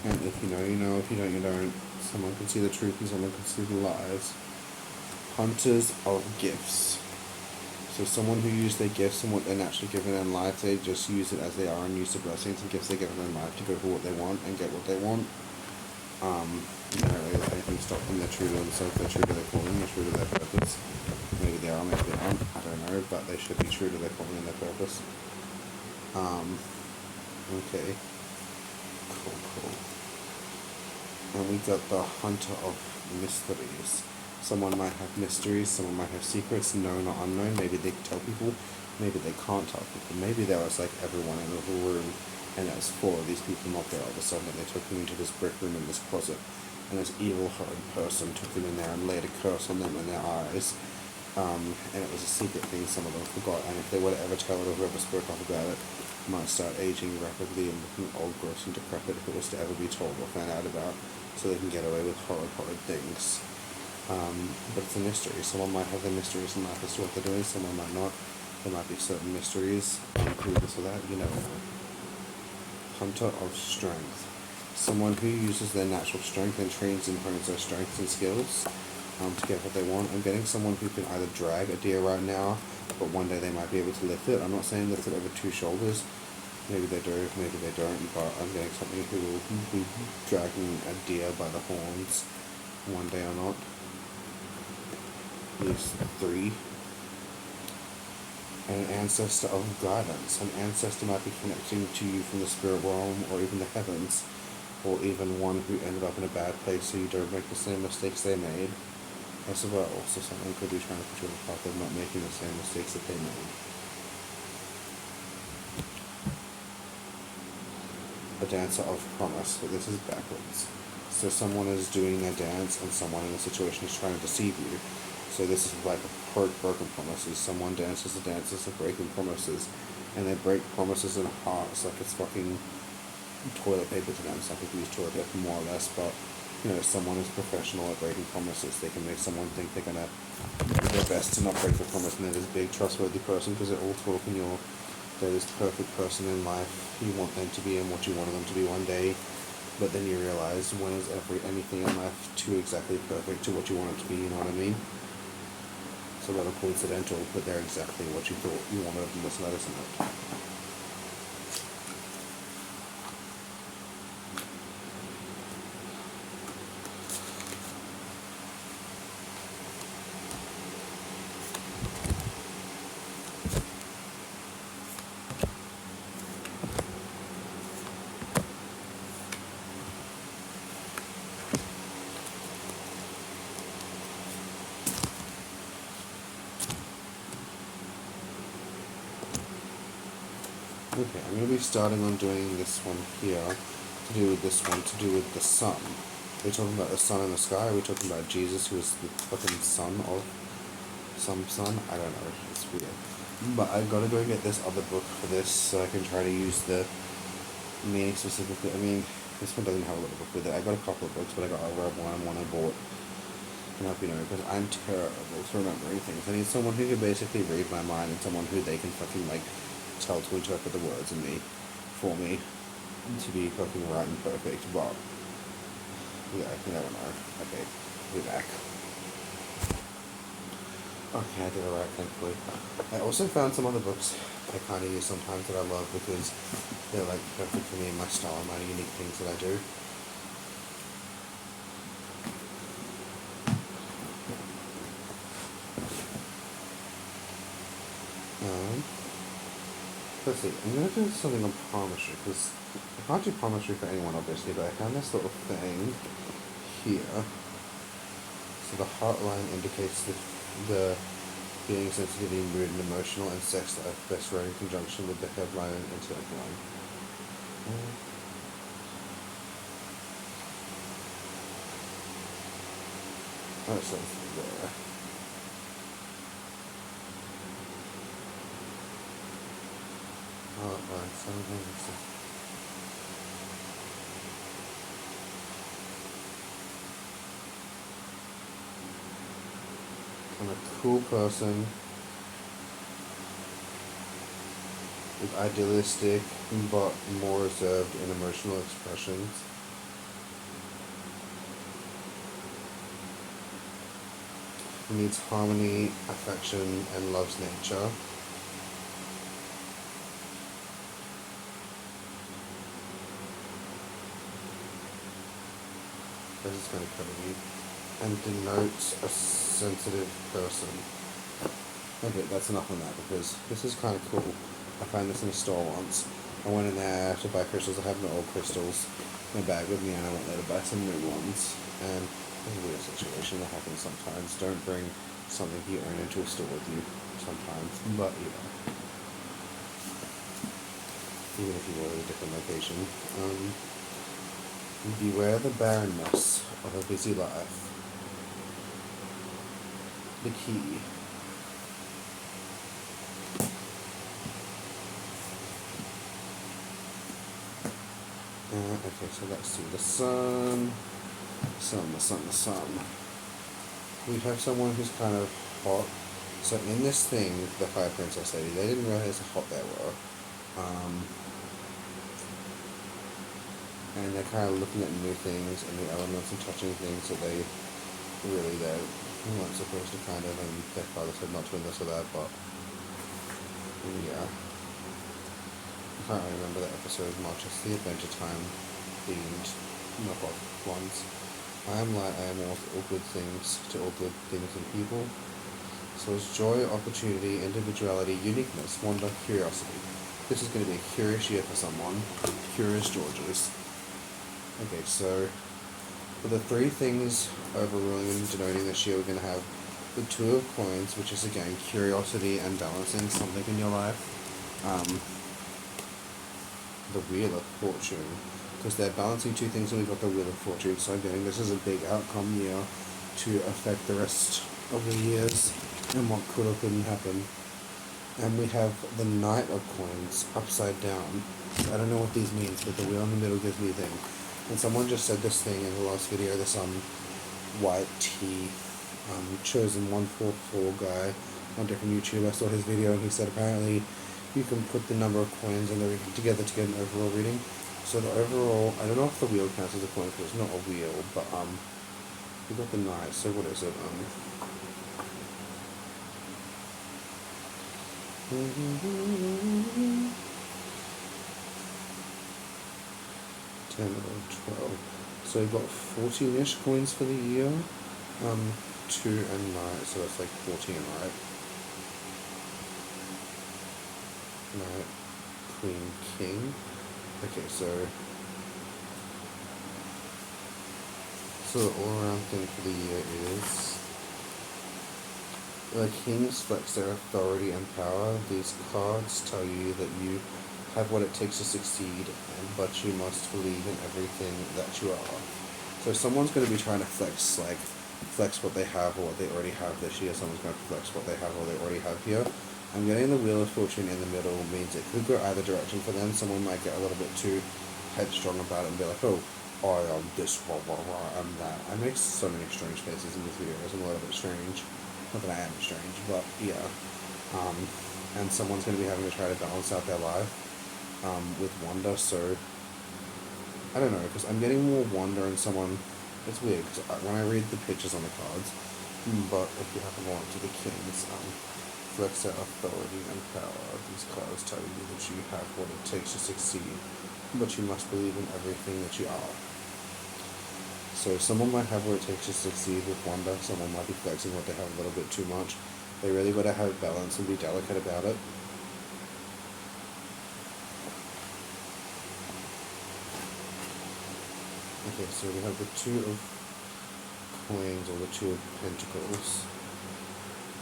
And if you know, you know. If you don't, you don't. Someone can see the truth and someone can see the lies. Hunters of gifts. So someone who used their gifts and what they're naturally given in life, they just use it as they are and use the blessings and gifts they're given in life to go for what they want and get what they want. You don't really let anything stop them. They're true to themselves, they're true to their calling, they're true to their purpose. Maybe they are, maybe they aren't, I don't know, but they should be true to their calling and their purpose. Okay. Cool. And we got the Hunter of Mysteries. Someone might have mysteries, someone might have secrets, known or unknown. Maybe they can tell people, maybe they can't tell people. Maybe there was like everyone in a little room and there was four of these people not there all of a sudden and they took them into this brick room in this closet and this evil horrid person took them in there and laid a curse on them in their eyes. And it was a secret thing some of them forgot, and if they were to ever tell it or whoever spoke up about it, might start aging rapidly and looking old, gross and decrepit if it was to ever be told or found out about, so they can get away with horrid things. But it's a mystery. Someone might have their mysteries in life as to what they're doing, someone might not. There might be certain mysteries, who this or that, you never know. Hunter of Strength. Someone who uses their natural strength and trains and hones their strengths and skills to get what they want. I'm getting someone who can either drag a deer right now, but one day they might be able to lift it. I'm not saying lift it over two shoulders. Maybe they do, maybe they don't, but I'm getting something who will be dragging a deer by the horns one day or not. These three. An ancestor of guidance. An ancestor might be connecting to you from the spirit realm or even the heavens, or even one who ended up in a bad place so you don't make the same mistakes they made as well. So someone could be trying to put you on the path of not making the same mistakes that they made. A dancer of promise, but this is backwards. So someone is doing a dance and someone in a situation is trying to deceive you. So this is like broken promises. Someone dances the dances of breaking promises, and they break promises in hearts like it's fucking toilet paper to them. Some people use toilet paper more or less, but you know, someone is professional at breaking promises. They can make someone think they're gonna do their best to not break the promise, and they're this big trustworthy person because they're all talking. They're this perfect person in life you want them to be and what you wanted them to be one day. But then you realize, when is anything in life too exactly perfect to what you want it to be? You know what I mean? It's a little coincidental, but they're exactly what you thought you wanted them to let us know. Okay, I'm going to be starting on doing this one here, to do with this one, to do with the sun. Are we talking about the sun in the sky? Are we talking about Jesus, who is the fucking son of some sun. I don't know. It's weird. But I gotta go get this other book for this so I can try to use the meaning specifically. I mean, this one doesn't have a little book with it. I got a couple of books, but I got a red one and one I bought. And help you know, because I'm terrible for remembering things. I need someone who can basically read my mind and someone who they can fucking like tell to interpret the words in me for me to be fucking right and perfect. But yeah, you never know. Okay, we're back. Okay, I did it right, thankfully. I also found some other books I kind of use sometimes that I love because they're like perfect for me and my style and my unique things that I do. Let's see, I'm going to do something on palmistry because I can't do palmistry for anyone obviously, but I found this little thing here. So the heart line indicates the being sensitivity, mood, and emotional and sex life best read in conjunction with the headline and intellect line. Oh, it says there. Heart line, something. I'm a cool person with idealistic but more reserved in emotional expressions. He needs harmony, affection, and loves nature. This is kind of crazy. And denotes a sensitive person. Okay, that's enough on that because this is kind of cool. I found this in a store once. I went in there to buy crystals. I have no old crystals in my bag with me and I went there to buy some new ones. And it's a weird situation that happens sometimes. Don't bring something you own into a store with you sometimes. But, you know. Even if you go to a different location. Beware the barrenness of a busy life. The key. Okay, so let's see. The sun. We have someone who's kind of hot. So in this thing, the Fire Princess lady, they didn't realize how hot they were. And they're kind of looking at new things and new elements and touching things that they weren't supposed to kind of, and their father said not to in this or that, but yeah. I can't really remember that episode much. It's the Adventure Time themed knockoff ones. I am light, I am all good things to all good things and people. So it's joy, opportunity, individuality, uniqueness, wonder, curiosity. This is going to be a curious year for someone. Curious Georges. Okay, so for the three things overruling and denoting this year, we're going to have the Two of Coins, which is again curiosity and balancing something in your life. The Wheel of Fortune, because they're balancing two things, and we've got the Wheel of Fortune. So again, this is a big outcome year to affect the rest of the years and what could or couldn't happen. And we have the Knight of Coins upside down. I don't know what these means, but the wheel in the middle gives me a thing. And someone just said this thing in the last video, this white tea chosen 144 guy on different YouTube. I saw his video and he said apparently you can put the number of coins and everything together to get an overall reading. So the overall, I don't know if the wheel counts as a coin because it's not a wheel, but we got the knight. So what is it? $10 or 12. So we've got 14-ish coins for the year. 2 and 9, so that's like 14, right? Knight, Queen, King. Okay, so the all-around thing for the year is the kings flex their authority and power. These cards tell you that you have what it takes to succeed, but you must believe in everything that you are. So someone's going to be trying to flex like flex what they have or what they already have this year. Someone's going to flex what they have or they already have here. I'm getting the Wheel of Fortune in the middle means it could go either direction for them. Someone might get a little bit too headstrong about it and be like, oh, I am this, blah, blah, blah, I'm that. I make so many strange faces in these videos. I'm a little bit strange. Not that I am strange, but yeah. And someone's going to be having to try to balance out their life with wonder, so I don't know, because I'm getting more wonder in someone. It's weird, because when I read the pictures on the cards, but if you happen to want to the kings, flex their authority and power. These cards tell you that you have what it takes to succeed, but you must believe in everything that you are. So someone might have what it takes to succeed with wonder, someone might be flexing what they have a little bit too much. They really got to have balance and be delicate about it. Okay, so we have the Two of Coins or the Two of Pentacles.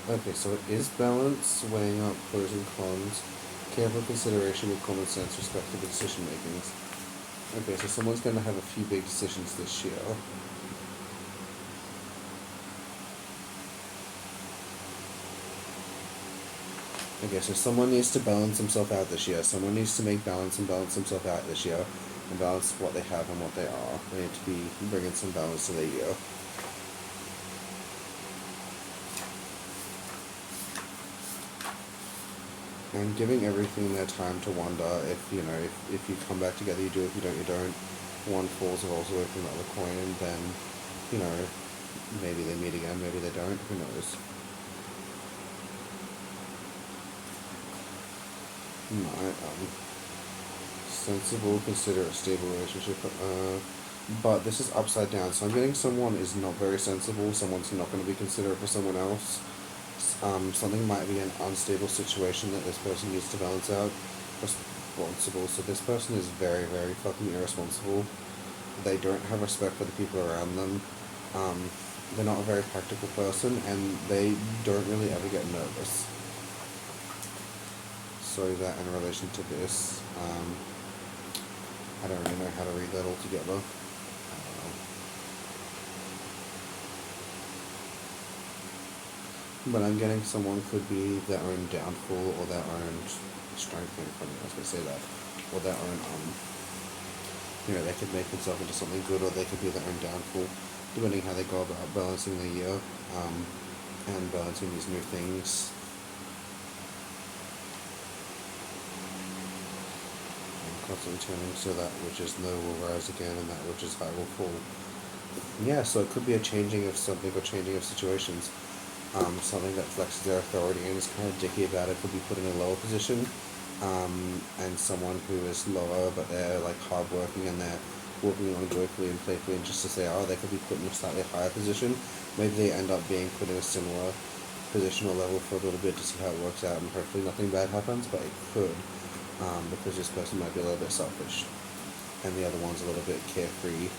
Okay, so it is balance, weighing up pros and cons, careful consideration with common sense, respect for the decision makings. Okay, so someone's going to have a few big decisions this year. Okay, so someone needs to balance themselves out this year. Someone needs to make balance and balance themselves out this year. And balance what they have and what they are. They need to be bringing some balance to their year. And giving everything their time to wonder. If you know, if you come back together, you do. If you don't, you don't. One falls rolls away from the other coin, and then, you know, maybe they meet again, maybe they don't. Who knows? Sensible, considerate, stable relationship. But this is upside down, so I'm getting someone is not very sensible. Someone's not going to be considerate for someone else. Something might be an unstable situation that this person needs to balance out. Responsible. So this person is very, very fucking irresponsible. They don't have respect for the people around them. They're not a very practical person, and they don't really ever get nervous. So that in relation to this, I don't really know how to read that all together. But I'm getting someone could be their own downfall or their own strengthening. Funny, I was going to say that, or their own they could make themselves into something good, or they could be their own downfall, depending how they go about balancing the year and balancing these new things. Constantly turning, so that which is low will rise again, and that which is high will fall. Yeah, so it could be a changing of something or changing of situations. Something that flexes their authority and is kind of dicky about it could be put in a lower position, and someone who is lower but they're like hardworking and they're walking along joyfully and playfully, and just as they are, they could be put in a slightly higher position. Maybe they end up being put in a similar position or level for a little bit to see how it works out, and hopefully nothing bad happens, but it could. Because this person might be a little bit selfish, and the other one's a little bit carefree.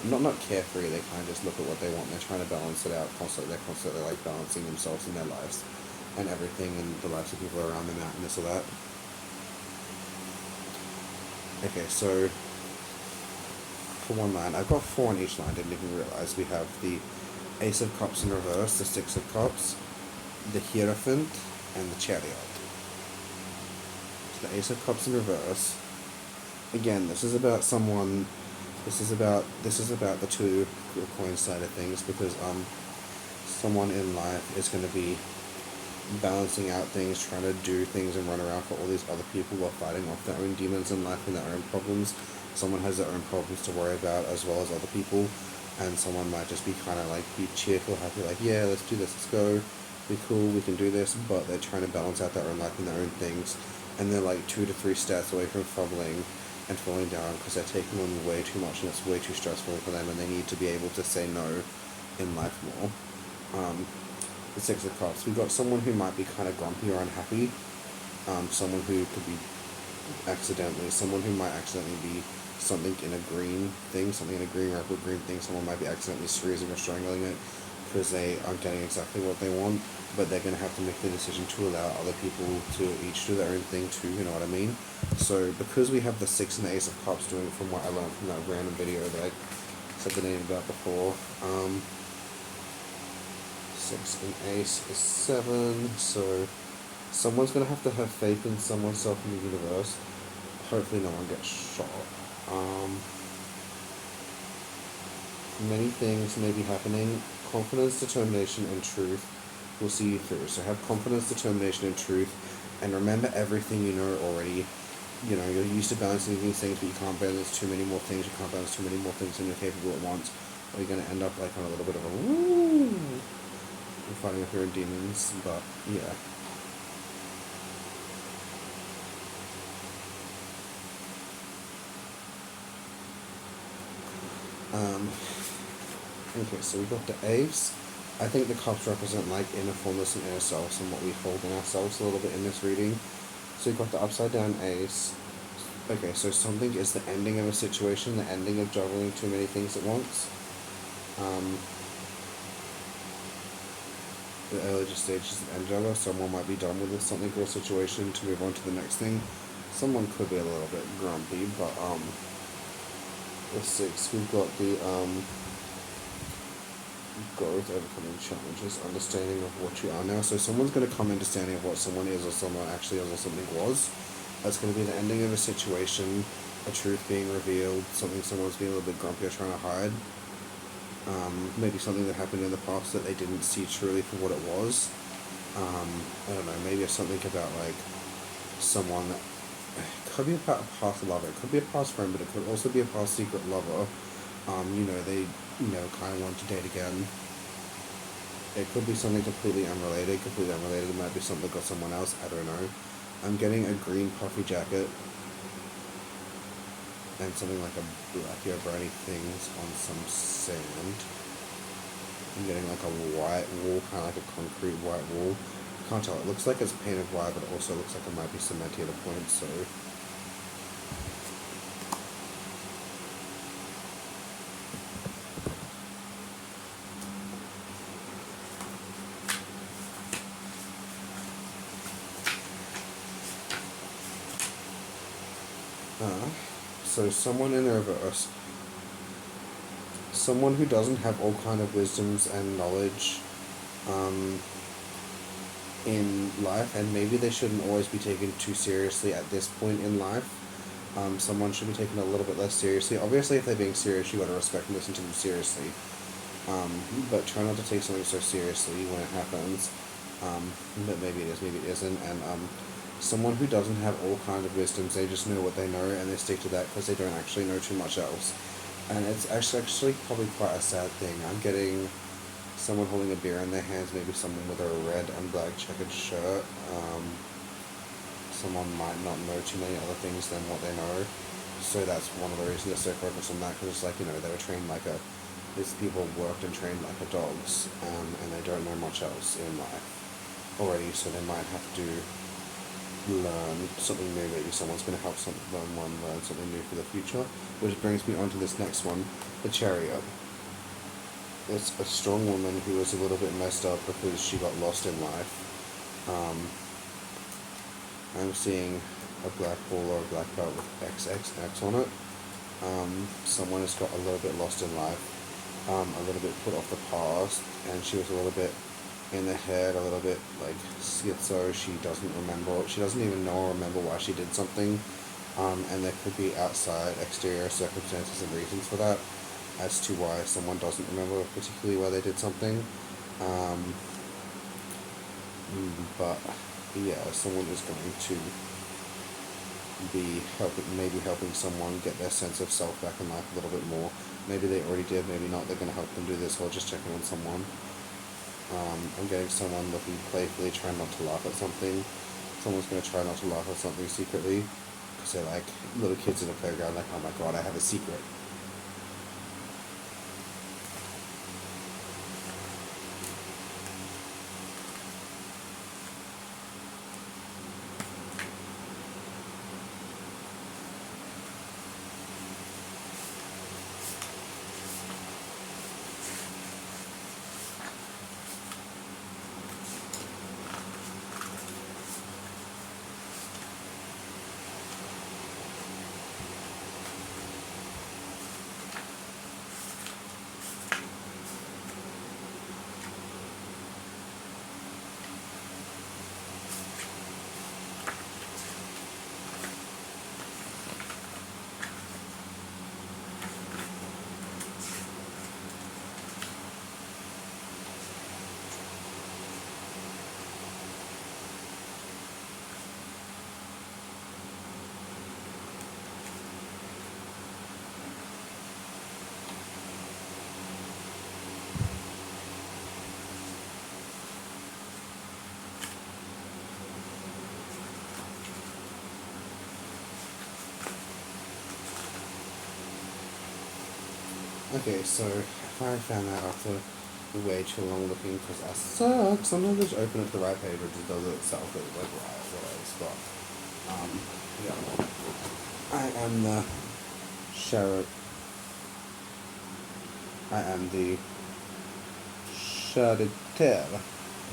Not carefree, they kind of just look at what they want, they're trying to balance it out constantly, they're constantly like balancing themselves in their lives, and everything, and the lives of people around them out, and this or that. Okay, so, for one line, I've got 4 on each line, didn't even realize. We have the Ace of Cups in reverse, the Six of Cups, the Hierophant, and the Chariot. The Ace of Cups in reverse. Again, this is about someone. This is about the Two of Coins side of things, because someone in life is going to be balancing out things, trying to do things and run around for all these other people while fighting off their own demons in life and their own problems. Someone has their own problems to worry about as well as other people, and someone might just be kind of like be cheerful, happy, like, yeah, let's do this, let's go, be cool, we can do this, but they're trying to balance out their own life and their own things. And they're like 2 to 3 steps away from fumbling and falling down because they're taking on way too much and it's way too stressful for them, and they need to be able to say no in life more. The Six of Cups. We've got someone who might be kind of grumpy or unhappy. Someone who could be someone who might accidentally be something in a green thing, something in a green or green thing. Someone might be accidentally freezing or strangling it because they aren't getting exactly what they want, but they're going to have to make the decision to allow other people to each do their own thing too, you know what I mean? So because we have the 6 and the Ace of Cups doing it from what I learned from that random video that I said the name about before, 6 and ace is 7, so someone's going to have faith in someone's self in the universe. Hopefully no one gets shot. Many things may be happening. Confidence, determination, and truth will see you through. So have confidence, determination, and truth, and remember everything you know already. You know, you're used to balancing these things, but you can't balance too many more things. You can't balance too many more things than you're capable at once, or you're going to end up like on a little bit of a woo, fighting with your own demons. But yeah. Okay, so we got the ace. I think the cups represent like inner fullness and inner selves and what we hold in ourselves a little bit in this reading. So we got the upside down ace. Okay, so something is the ending of a situation, the ending of juggling too many things at once. The earlier stages of end juggle, someone might be done with something or a situation to move on to the next thing. Someone could be a little bit grumpy, but the 6, we've got the growth, overcoming challenges, understanding of what you are now. So someone's going to come understanding of what someone is or someone actually is or something was. That's going to be the ending of a situation, a truth being revealed, something someone's being a little bit grumpy or trying to hide. Maybe something that happened in the past that they didn't see truly for what it was. I don't know, maybe it's something about like someone that could be a past lover, it could be a past friend, but it could also be a past secret lover. They kind of want to date again. It could be something completely unrelated. It might be something with someone else, I don't know. I'm getting a green puffy jacket and something like a black brownie things on some sand. I'm getting like a white wall, kind of like a concrete white wall. Can't tell, it looks like it's painted white, but it also looks like it might be cemented at a point, so so someone in reverse, someone who doesn't have all kind of wisdoms and knowledge in life, and maybe they shouldn't always be taken too seriously at this point in life. Someone should be taken a little bit less seriously. Obviously, if they're being serious, you got to respect and listen to them seriously. But try not to take something so seriously when it happens. But maybe it is, maybe it isn't. And someone who doesn't have all kinds of wisdoms, they just know what they know and they stick to that because they don't actually know too much else. And it's actually probably quite a sad thing. I'm getting someone holding a beer in their hands, maybe someone with a red and black checkered shirt. Someone might not know too many other things than what they know. So that's one of the reasons they're so focused on that, because it's like, they were trained like these people worked and trained like dogs, and they don't know much else in life already, so they might have to learn something new. Maybe someone's going to help someone learn something new for the future, which brings me on to this next one, the Chariot. It's a strong woman who was a little bit messed up because she got lost in life. I'm seeing a black ball or a black belt with XXX on it. Someone has got a little bit lost in life, a little bit put off the past, and she was a little bit in the head, a little bit like schizo. She doesn't even know or remember why she did something, and there could be outside exterior circumstances and reasons for that as to why someone doesn't remember particularly why they did something. But yeah, someone is going to be helping someone get their sense of self back in life a little bit more. Maybe they already did, maybe not. They're going to help them do this, or just checking on someone. I'm getting someone looking playfully, trying not to laugh at something. Someone's going to try not to laugh at something secretly, because they're like little kids in a playground, like, oh my god, I have a secret. Okay, so I found that after way too long looking because I suck. Sometimes I just open up the right page or it just does it itself. It's like, right, what else? But, yeah. I am the sheriff. I am the charioteer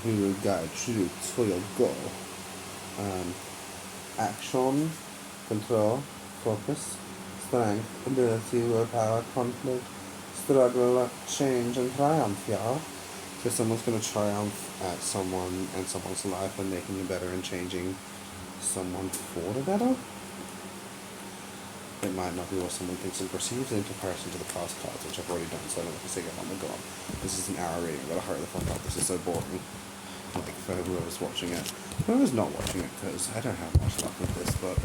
who will guide you to your goal. Um, Action, control, focus, strength, ability, willpower, conflict, struggle, change, and triumph, yeah? So someone's going to triumph at someone and someone's life and making it better and changing someone for the better. It might not be what someone thinks and perceives in comparison to the past cards, which I've already done, so I don't have to say, oh my god, this is an hour reading, I gotta hurry the fuck up, this is so boring. Like, for whoever's watching it. Whoever's not watching it, because I don't have much luck with this, but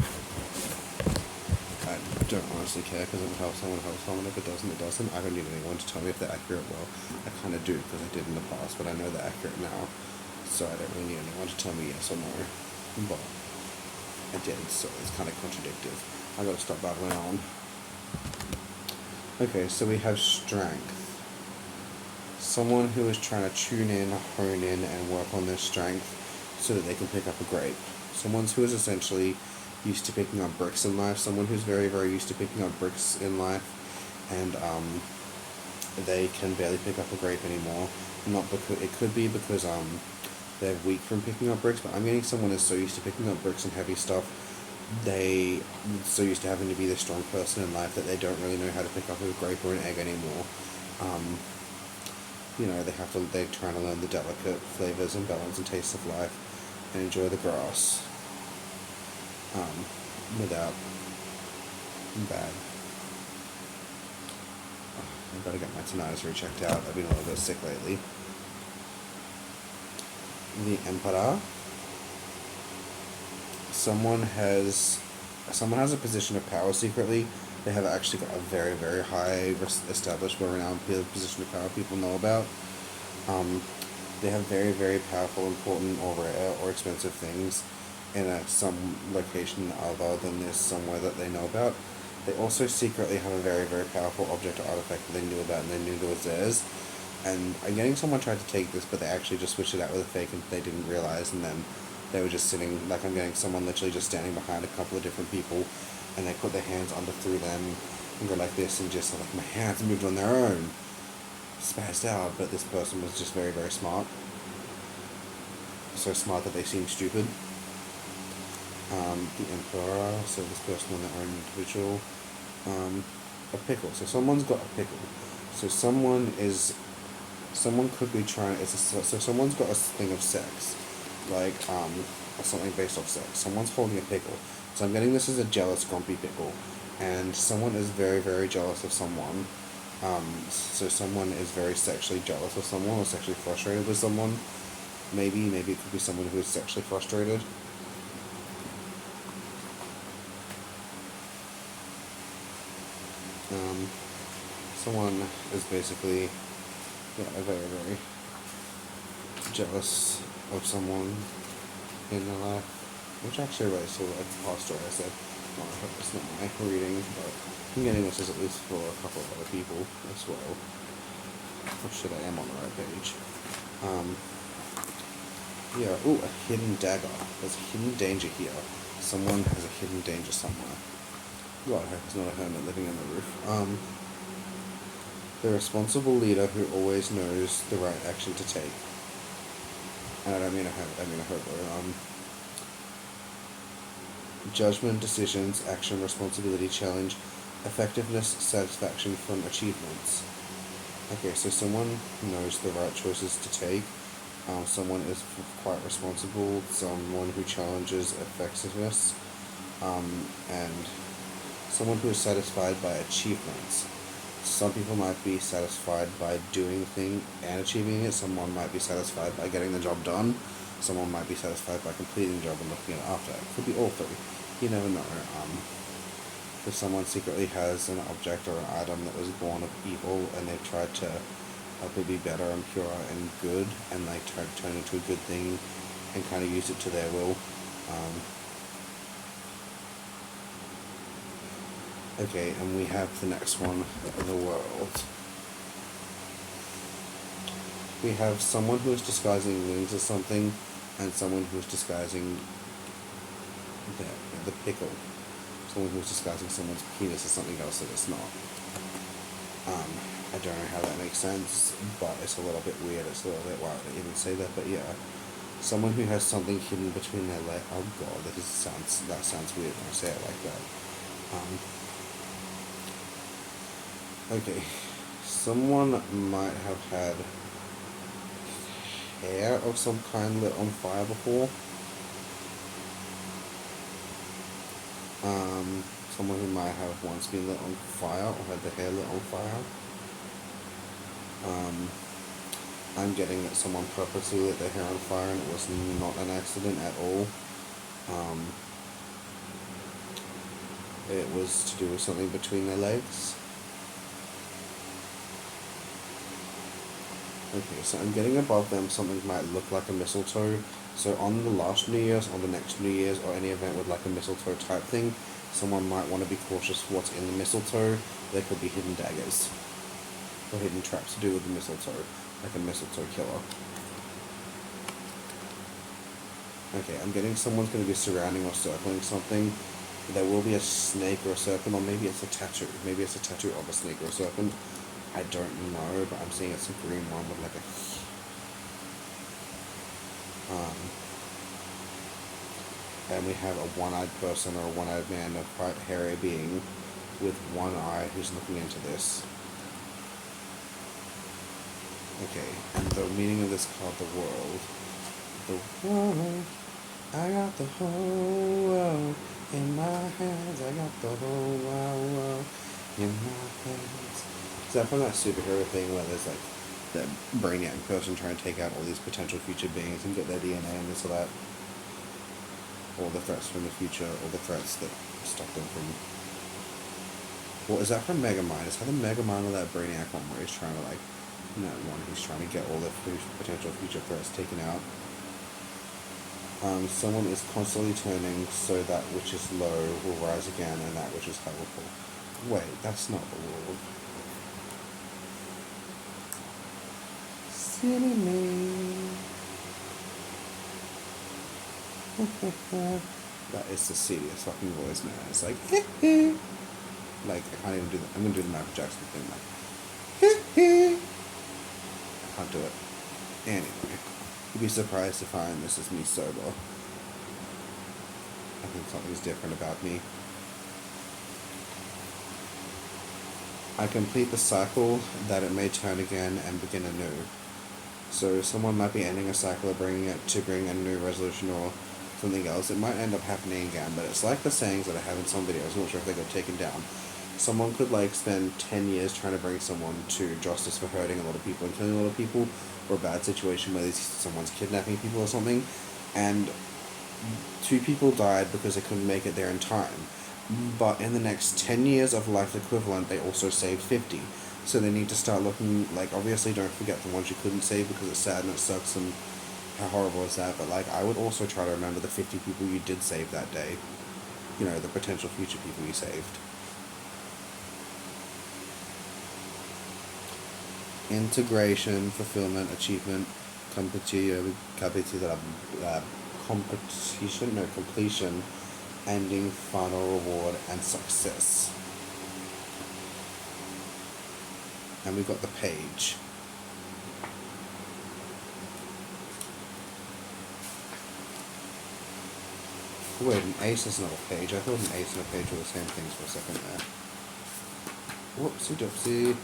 I don't honestly care, because if it helps someone, it helps someone. If it doesn't, it doesn't. I don't need anyone to tell me if they're accurate. Well, I kind of do, because I did in the past, but I know they're accurate now, so I don't really need anyone to tell me yes or no. But I did, so it's kind of contradictive. I gotta stop babbling on. Okay, so we have strength. Someone who is trying to tune in, hone in, and work on their strength so that they can pick up a grape. Someone who is essentially used to picking up bricks in life. Someone who's very, very used to picking up bricks in life, and they can barely pick up a grape anymore. Not because it could be because they're weak from picking up bricks, but I'm getting someone who's so used to picking up bricks and heavy stuff. They so used to having to be the strong person in life that they don't really know how to pick up a grape or an egg anymore. They're trying to learn the delicate flavors and balance and tastes of life and enjoy the grass without bad. I've got to get my tinnitus rechecked out. I've been a little bit sick lately. The Emperor. Someone has a position of power secretly. They have actually got a very, very high established, well-renowned position of power people know about. They have very, very powerful, important, or rare, or expensive things in some location other than this somewhere that they know about. They also secretly have a very, very powerful object or artifact that they knew about and they knew that was theirs. And I'm getting someone tried to take this, but they actually just switched it out with a fake and they didn't realize, and then they were just sitting, like I'm getting someone literally just standing behind a couple of different people, and they put their hands under through them and go like this, and just like my hands moved on their own. Spazzed out, but this person was just very, very smart. So smart that they seem stupid. The Emperor, so this person on their own individual. A pickle, so someone's got a pickle. So someone could be trying, so someone's got a thing of sex, like, or something based off sex. Someone's holding a pickle. So I'm getting this as a jealous, grumpy pickle. And someone is very, very jealous of someone. So someone is very sexually jealous of someone or sexually frustrated with someone. Maybe it could be someone who is sexually frustrated. Someone is basically, very, very jealous of someone in their life, which actually relates to like the past story I said. Well, I hope it's not my reading, but I'm getting this as at least for a couple of other people as well. Oh shit, I am on the right page. A hidden dagger. There's a hidden danger here. Someone has a hidden danger somewhere. God, I hope it's not a hermit living on the roof. The responsible leader who always knows the right action to take. And I don't mean a hermit, I mean a hobo. Judgment, decisions, action, responsibility, challenge, effectiveness, satisfaction from achievements. Okay, so someone knows the right choices to take. Someone is quite responsible. Someone who challenges effectiveness. And someone who is satisfied by achievements. Some people might be satisfied by doing a thing and achieving it. Someone might be satisfied by getting the job done. Someone might be satisfied by completing the job and looking at it after. It could be all three. You never know. If someone secretly has an object or an item that was born of evil and they've tried to help it be better and pure and good, and like try to turn it into a good thing and kind of use it to their will. Okay, and we have the next one, the world. We have someone who is disguising wings as something, and someone who is disguising the pickle. Someone who is disguising someone's penis as something else that it's not. I don't know how that makes sense, but it's a little bit weird. It's a little bit wild to even say that, but yeah. Someone who has something hidden between their legs. Oh god, that sounds weird when I say it like that. Okay. Someone might have had hair of some kind lit on fire before. Someone who might have once been lit on fire or had their hair lit on fire. I'm getting that someone purposely lit their hair on fire and it was not an accident at all. It was to do with something between their legs. Okay, so I'm getting above them something might look like a mistletoe. So on the last New Year's, on the next New Year's, or any event with like a mistletoe type thing, someone might want to be cautious what's in the mistletoe. There could be hidden daggers or hidden traps to do with the mistletoe, like a mistletoe killer. Okay, I'm getting someone's going to be surrounding or circling something. There will be a snake or a serpent, or maybe it's a tattoo. Maybe it's a tattoo of a snake or a serpent. I don't know, but I'm seeing it's a green one with like a... and we have a one-eyed person or a one-eyed man, a quite hairy being with one eye who's looking into this. Okay, and the meaning of this card, the world. The world, I got the whole world in my hands. I got the whole wide world in my hands. Is that from that superhero thing where there's like that brainiac person trying to take out all these potential future beings and get their DNA and this or that? Or the threats from the future, or the threats that stop them from... Well, is that from Megamind? Is that the Megamind or that Brainiac one where he's trying to like... That one, he's trying to get all the potential future threats taken out. Someone is constantly turning, so that which is low will rise again, and that which is high will fall. Wait, that's not the world. Silly me. That is the silliest fucking voice, man. It's like, like, I can't even do that. I'm gonna do the Michael Jackson thing, like, I can't do it. Anyway, you'd be surprised to find this is me sober. I think something's different about me. I complete the cycle that it may turn again and begin anew. So someone might be ending a cycle or bringing it to bring a new resolution or something else. It might end up happening again, but it's like the sayings that I have in some videos. I'm not sure if they got taken down. Someone could like spend 10 years trying to bring someone to justice for hurting a lot of people and killing a lot of people, or a bad situation where someone's kidnapping people or something, and 2 people died because they couldn't make it there in time. But in the next 10 years of life equivalent, they also saved 50. So they need to start looking, like, obviously don't forget the ones you couldn't save because it's sad and it sucks and how horrible is that, but like, I would also try to remember the 50 people you did save that day. You know, the potential future people you saved. Integration, fulfillment, achievement, completion, completion, ending, final reward, and success. And we got the page. Wait, an ace is not a page. I thought an ace and a page were the same things for a second there. Whoopsie doopsie.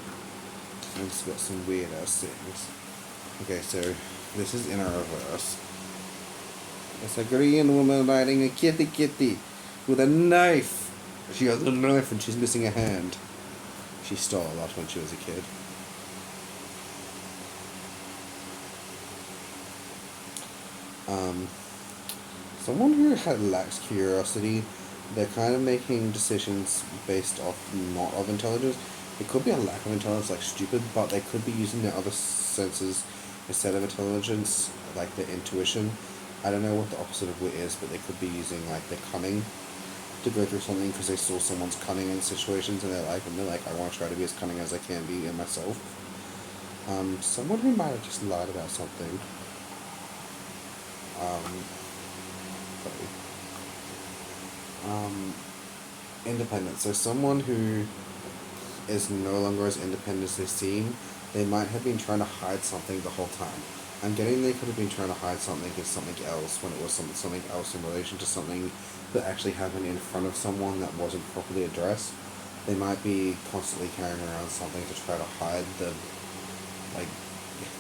And it's got some weird ass things. Okay, so this is in a reverse. It's a green woman riding a kitty with a knife. She has a knife and she's missing a hand. She stole a lot when she was a kid. Someone who lacks curiosity, they're kind of making decisions based off not of intelligence. It could be a lack of intelligence, like stupid, but they could be using their other senses instead of intelligence, like their intuition. I don't know what the opposite of wit is, but they could be using like their cunning to go through something because they saw someone's cunning in situations and they're like, I want to try to be as cunning as I can be in myself. Someone who might have just lied about something. Um, sorry. Independent. So someone who is no longer as independent as they seem, they might have been trying to hide something the whole time. I'm getting they could have been trying to hide something as something else when it was something else in relation to something that actually happened in front of someone that wasn't properly addressed. They might be constantly carrying around something to try to hide the, like,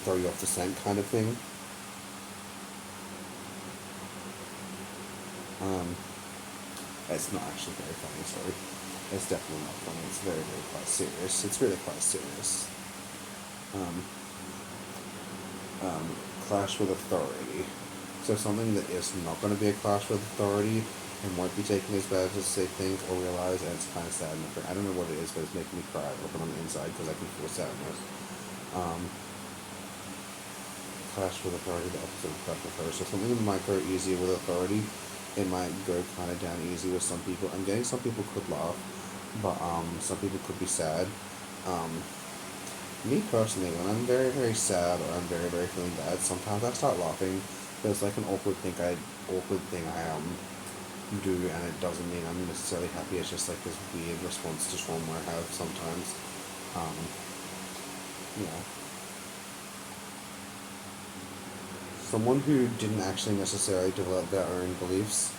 throw you off the scent kind of thing. Um, it's not actually very funny, sorry. It's definitely not funny. It's very, very quite serious. It's really quite serious. Um, um, clash with authority. So something that is not going to be a clash with authority and won't be taken as bad as they think or realize, and it's kind of sad. I don't know what it is, but it's making me cry open on the inside because I can feel sadness. Um, clash with authority, the opposite of clash with authority. So something that might go easier with authority, it might go kind of down easy with some people. I'm getting some people could laugh, but some people could be sad. Um, Me personally, when I'm very, very sad or I'm very, very feeling bad, sometimes I start laughing. There's like an awkward thing I do, and it doesn't mean I'm necessarily happy. It's just like this weird response to trauma I have sometimes. Um, yeah. Someone who didn't actually necessarily develop their own beliefs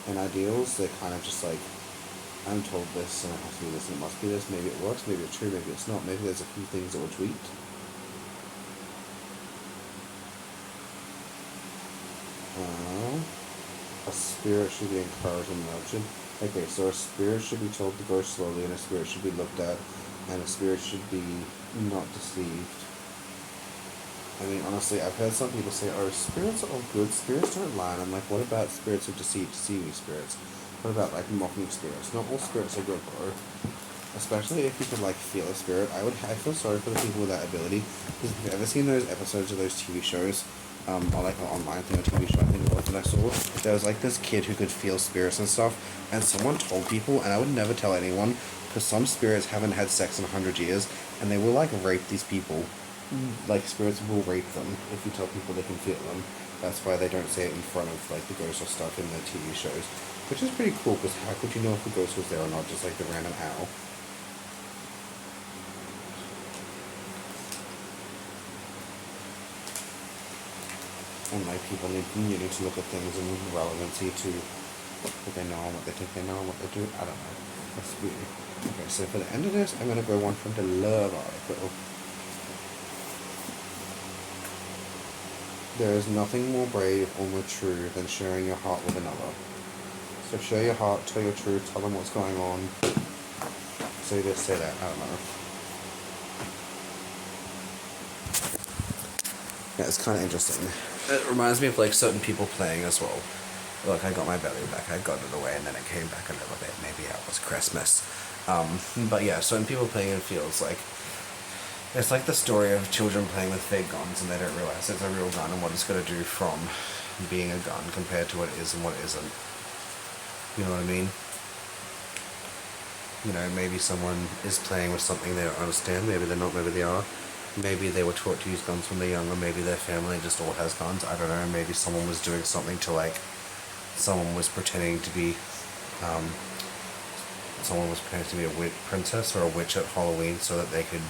and ideals, they're kind of just like, I'm told this and it has to be this and it must be this. Maybe it works, maybe it's true, maybe it's not. Maybe there's a few things that were tweaked. A spirit should be encouraged and nurtured. Okay, so a spirit should be told to go slowly, and a spirit should be looked at, and a spirit should be not deceived. I mean, honestly, I've heard some people say, oh, spirits are all good, spirits don't lie. And I'm like, what about spirits of deceit, deceiving spirits? What about, like, mocking spirits? Not all spirits are good, bro. Especially if you could, like, feel a spirit. I feel sorry for the people with that ability. Because if you've ever seen those episodes of those TV shows, or like an online thing, a TV show, I think it was that I saw, there was, like, this kid who could feel spirits and stuff, and someone told people, and I would never tell anyone, because some spirits haven't had sex in 100 years, and they will, like, rape these people. Like, spirits will rape them if you tell people they can feel them. That's why they don't say it in front of, like, the ghost or stuff in the TV shows. Which is pretty cool, because how could you know if the ghost was there or not, just like the random owl? And, like, people need to look at things in relevancy to what they know and what they think they know and what they do. I don't know. That's weird. Okay, so for the end of this, I'm going to go one from the love article. There is nothing more brave or more true than sharing your heart with another. So share your heart, tell your truth, tell them what's going on. Say this, say that, I don't know. Yeah, it's kind of interesting. It reminds me of, like, certain people playing as well. Look, I got my belly back, I got it away, and then it came back a little bit. Maybe it was Christmas. But yeah, certain people playing in fields, like, it's like the story of children playing with fake guns and they don't realize it's a real gun and what it's going to do from being a gun compared to what it is and what it isn't. You know what I mean? You know, maybe someone is playing with something they don't understand. Maybe they're not, maybe they are. Maybe they were taught to use guns when they're younger. Maybe their family just all has guns. I don't know. Maybe someone was doing something to, like, someone was pretending to be a princess or a witch at Halloween so that they could,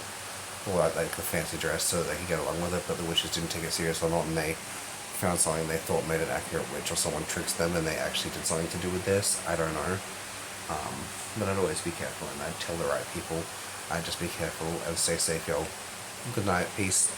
or like a fancy dress so that they could get along with it, but the witches didn't take it serious or not, and they found something they thought made an accurate witch, or someone tricks them and they actually did something to do with this. I don't know. But I'd always be careful, and I'd tell the right people. I'd just be careful and stay safe, y'all. Good night. Peace.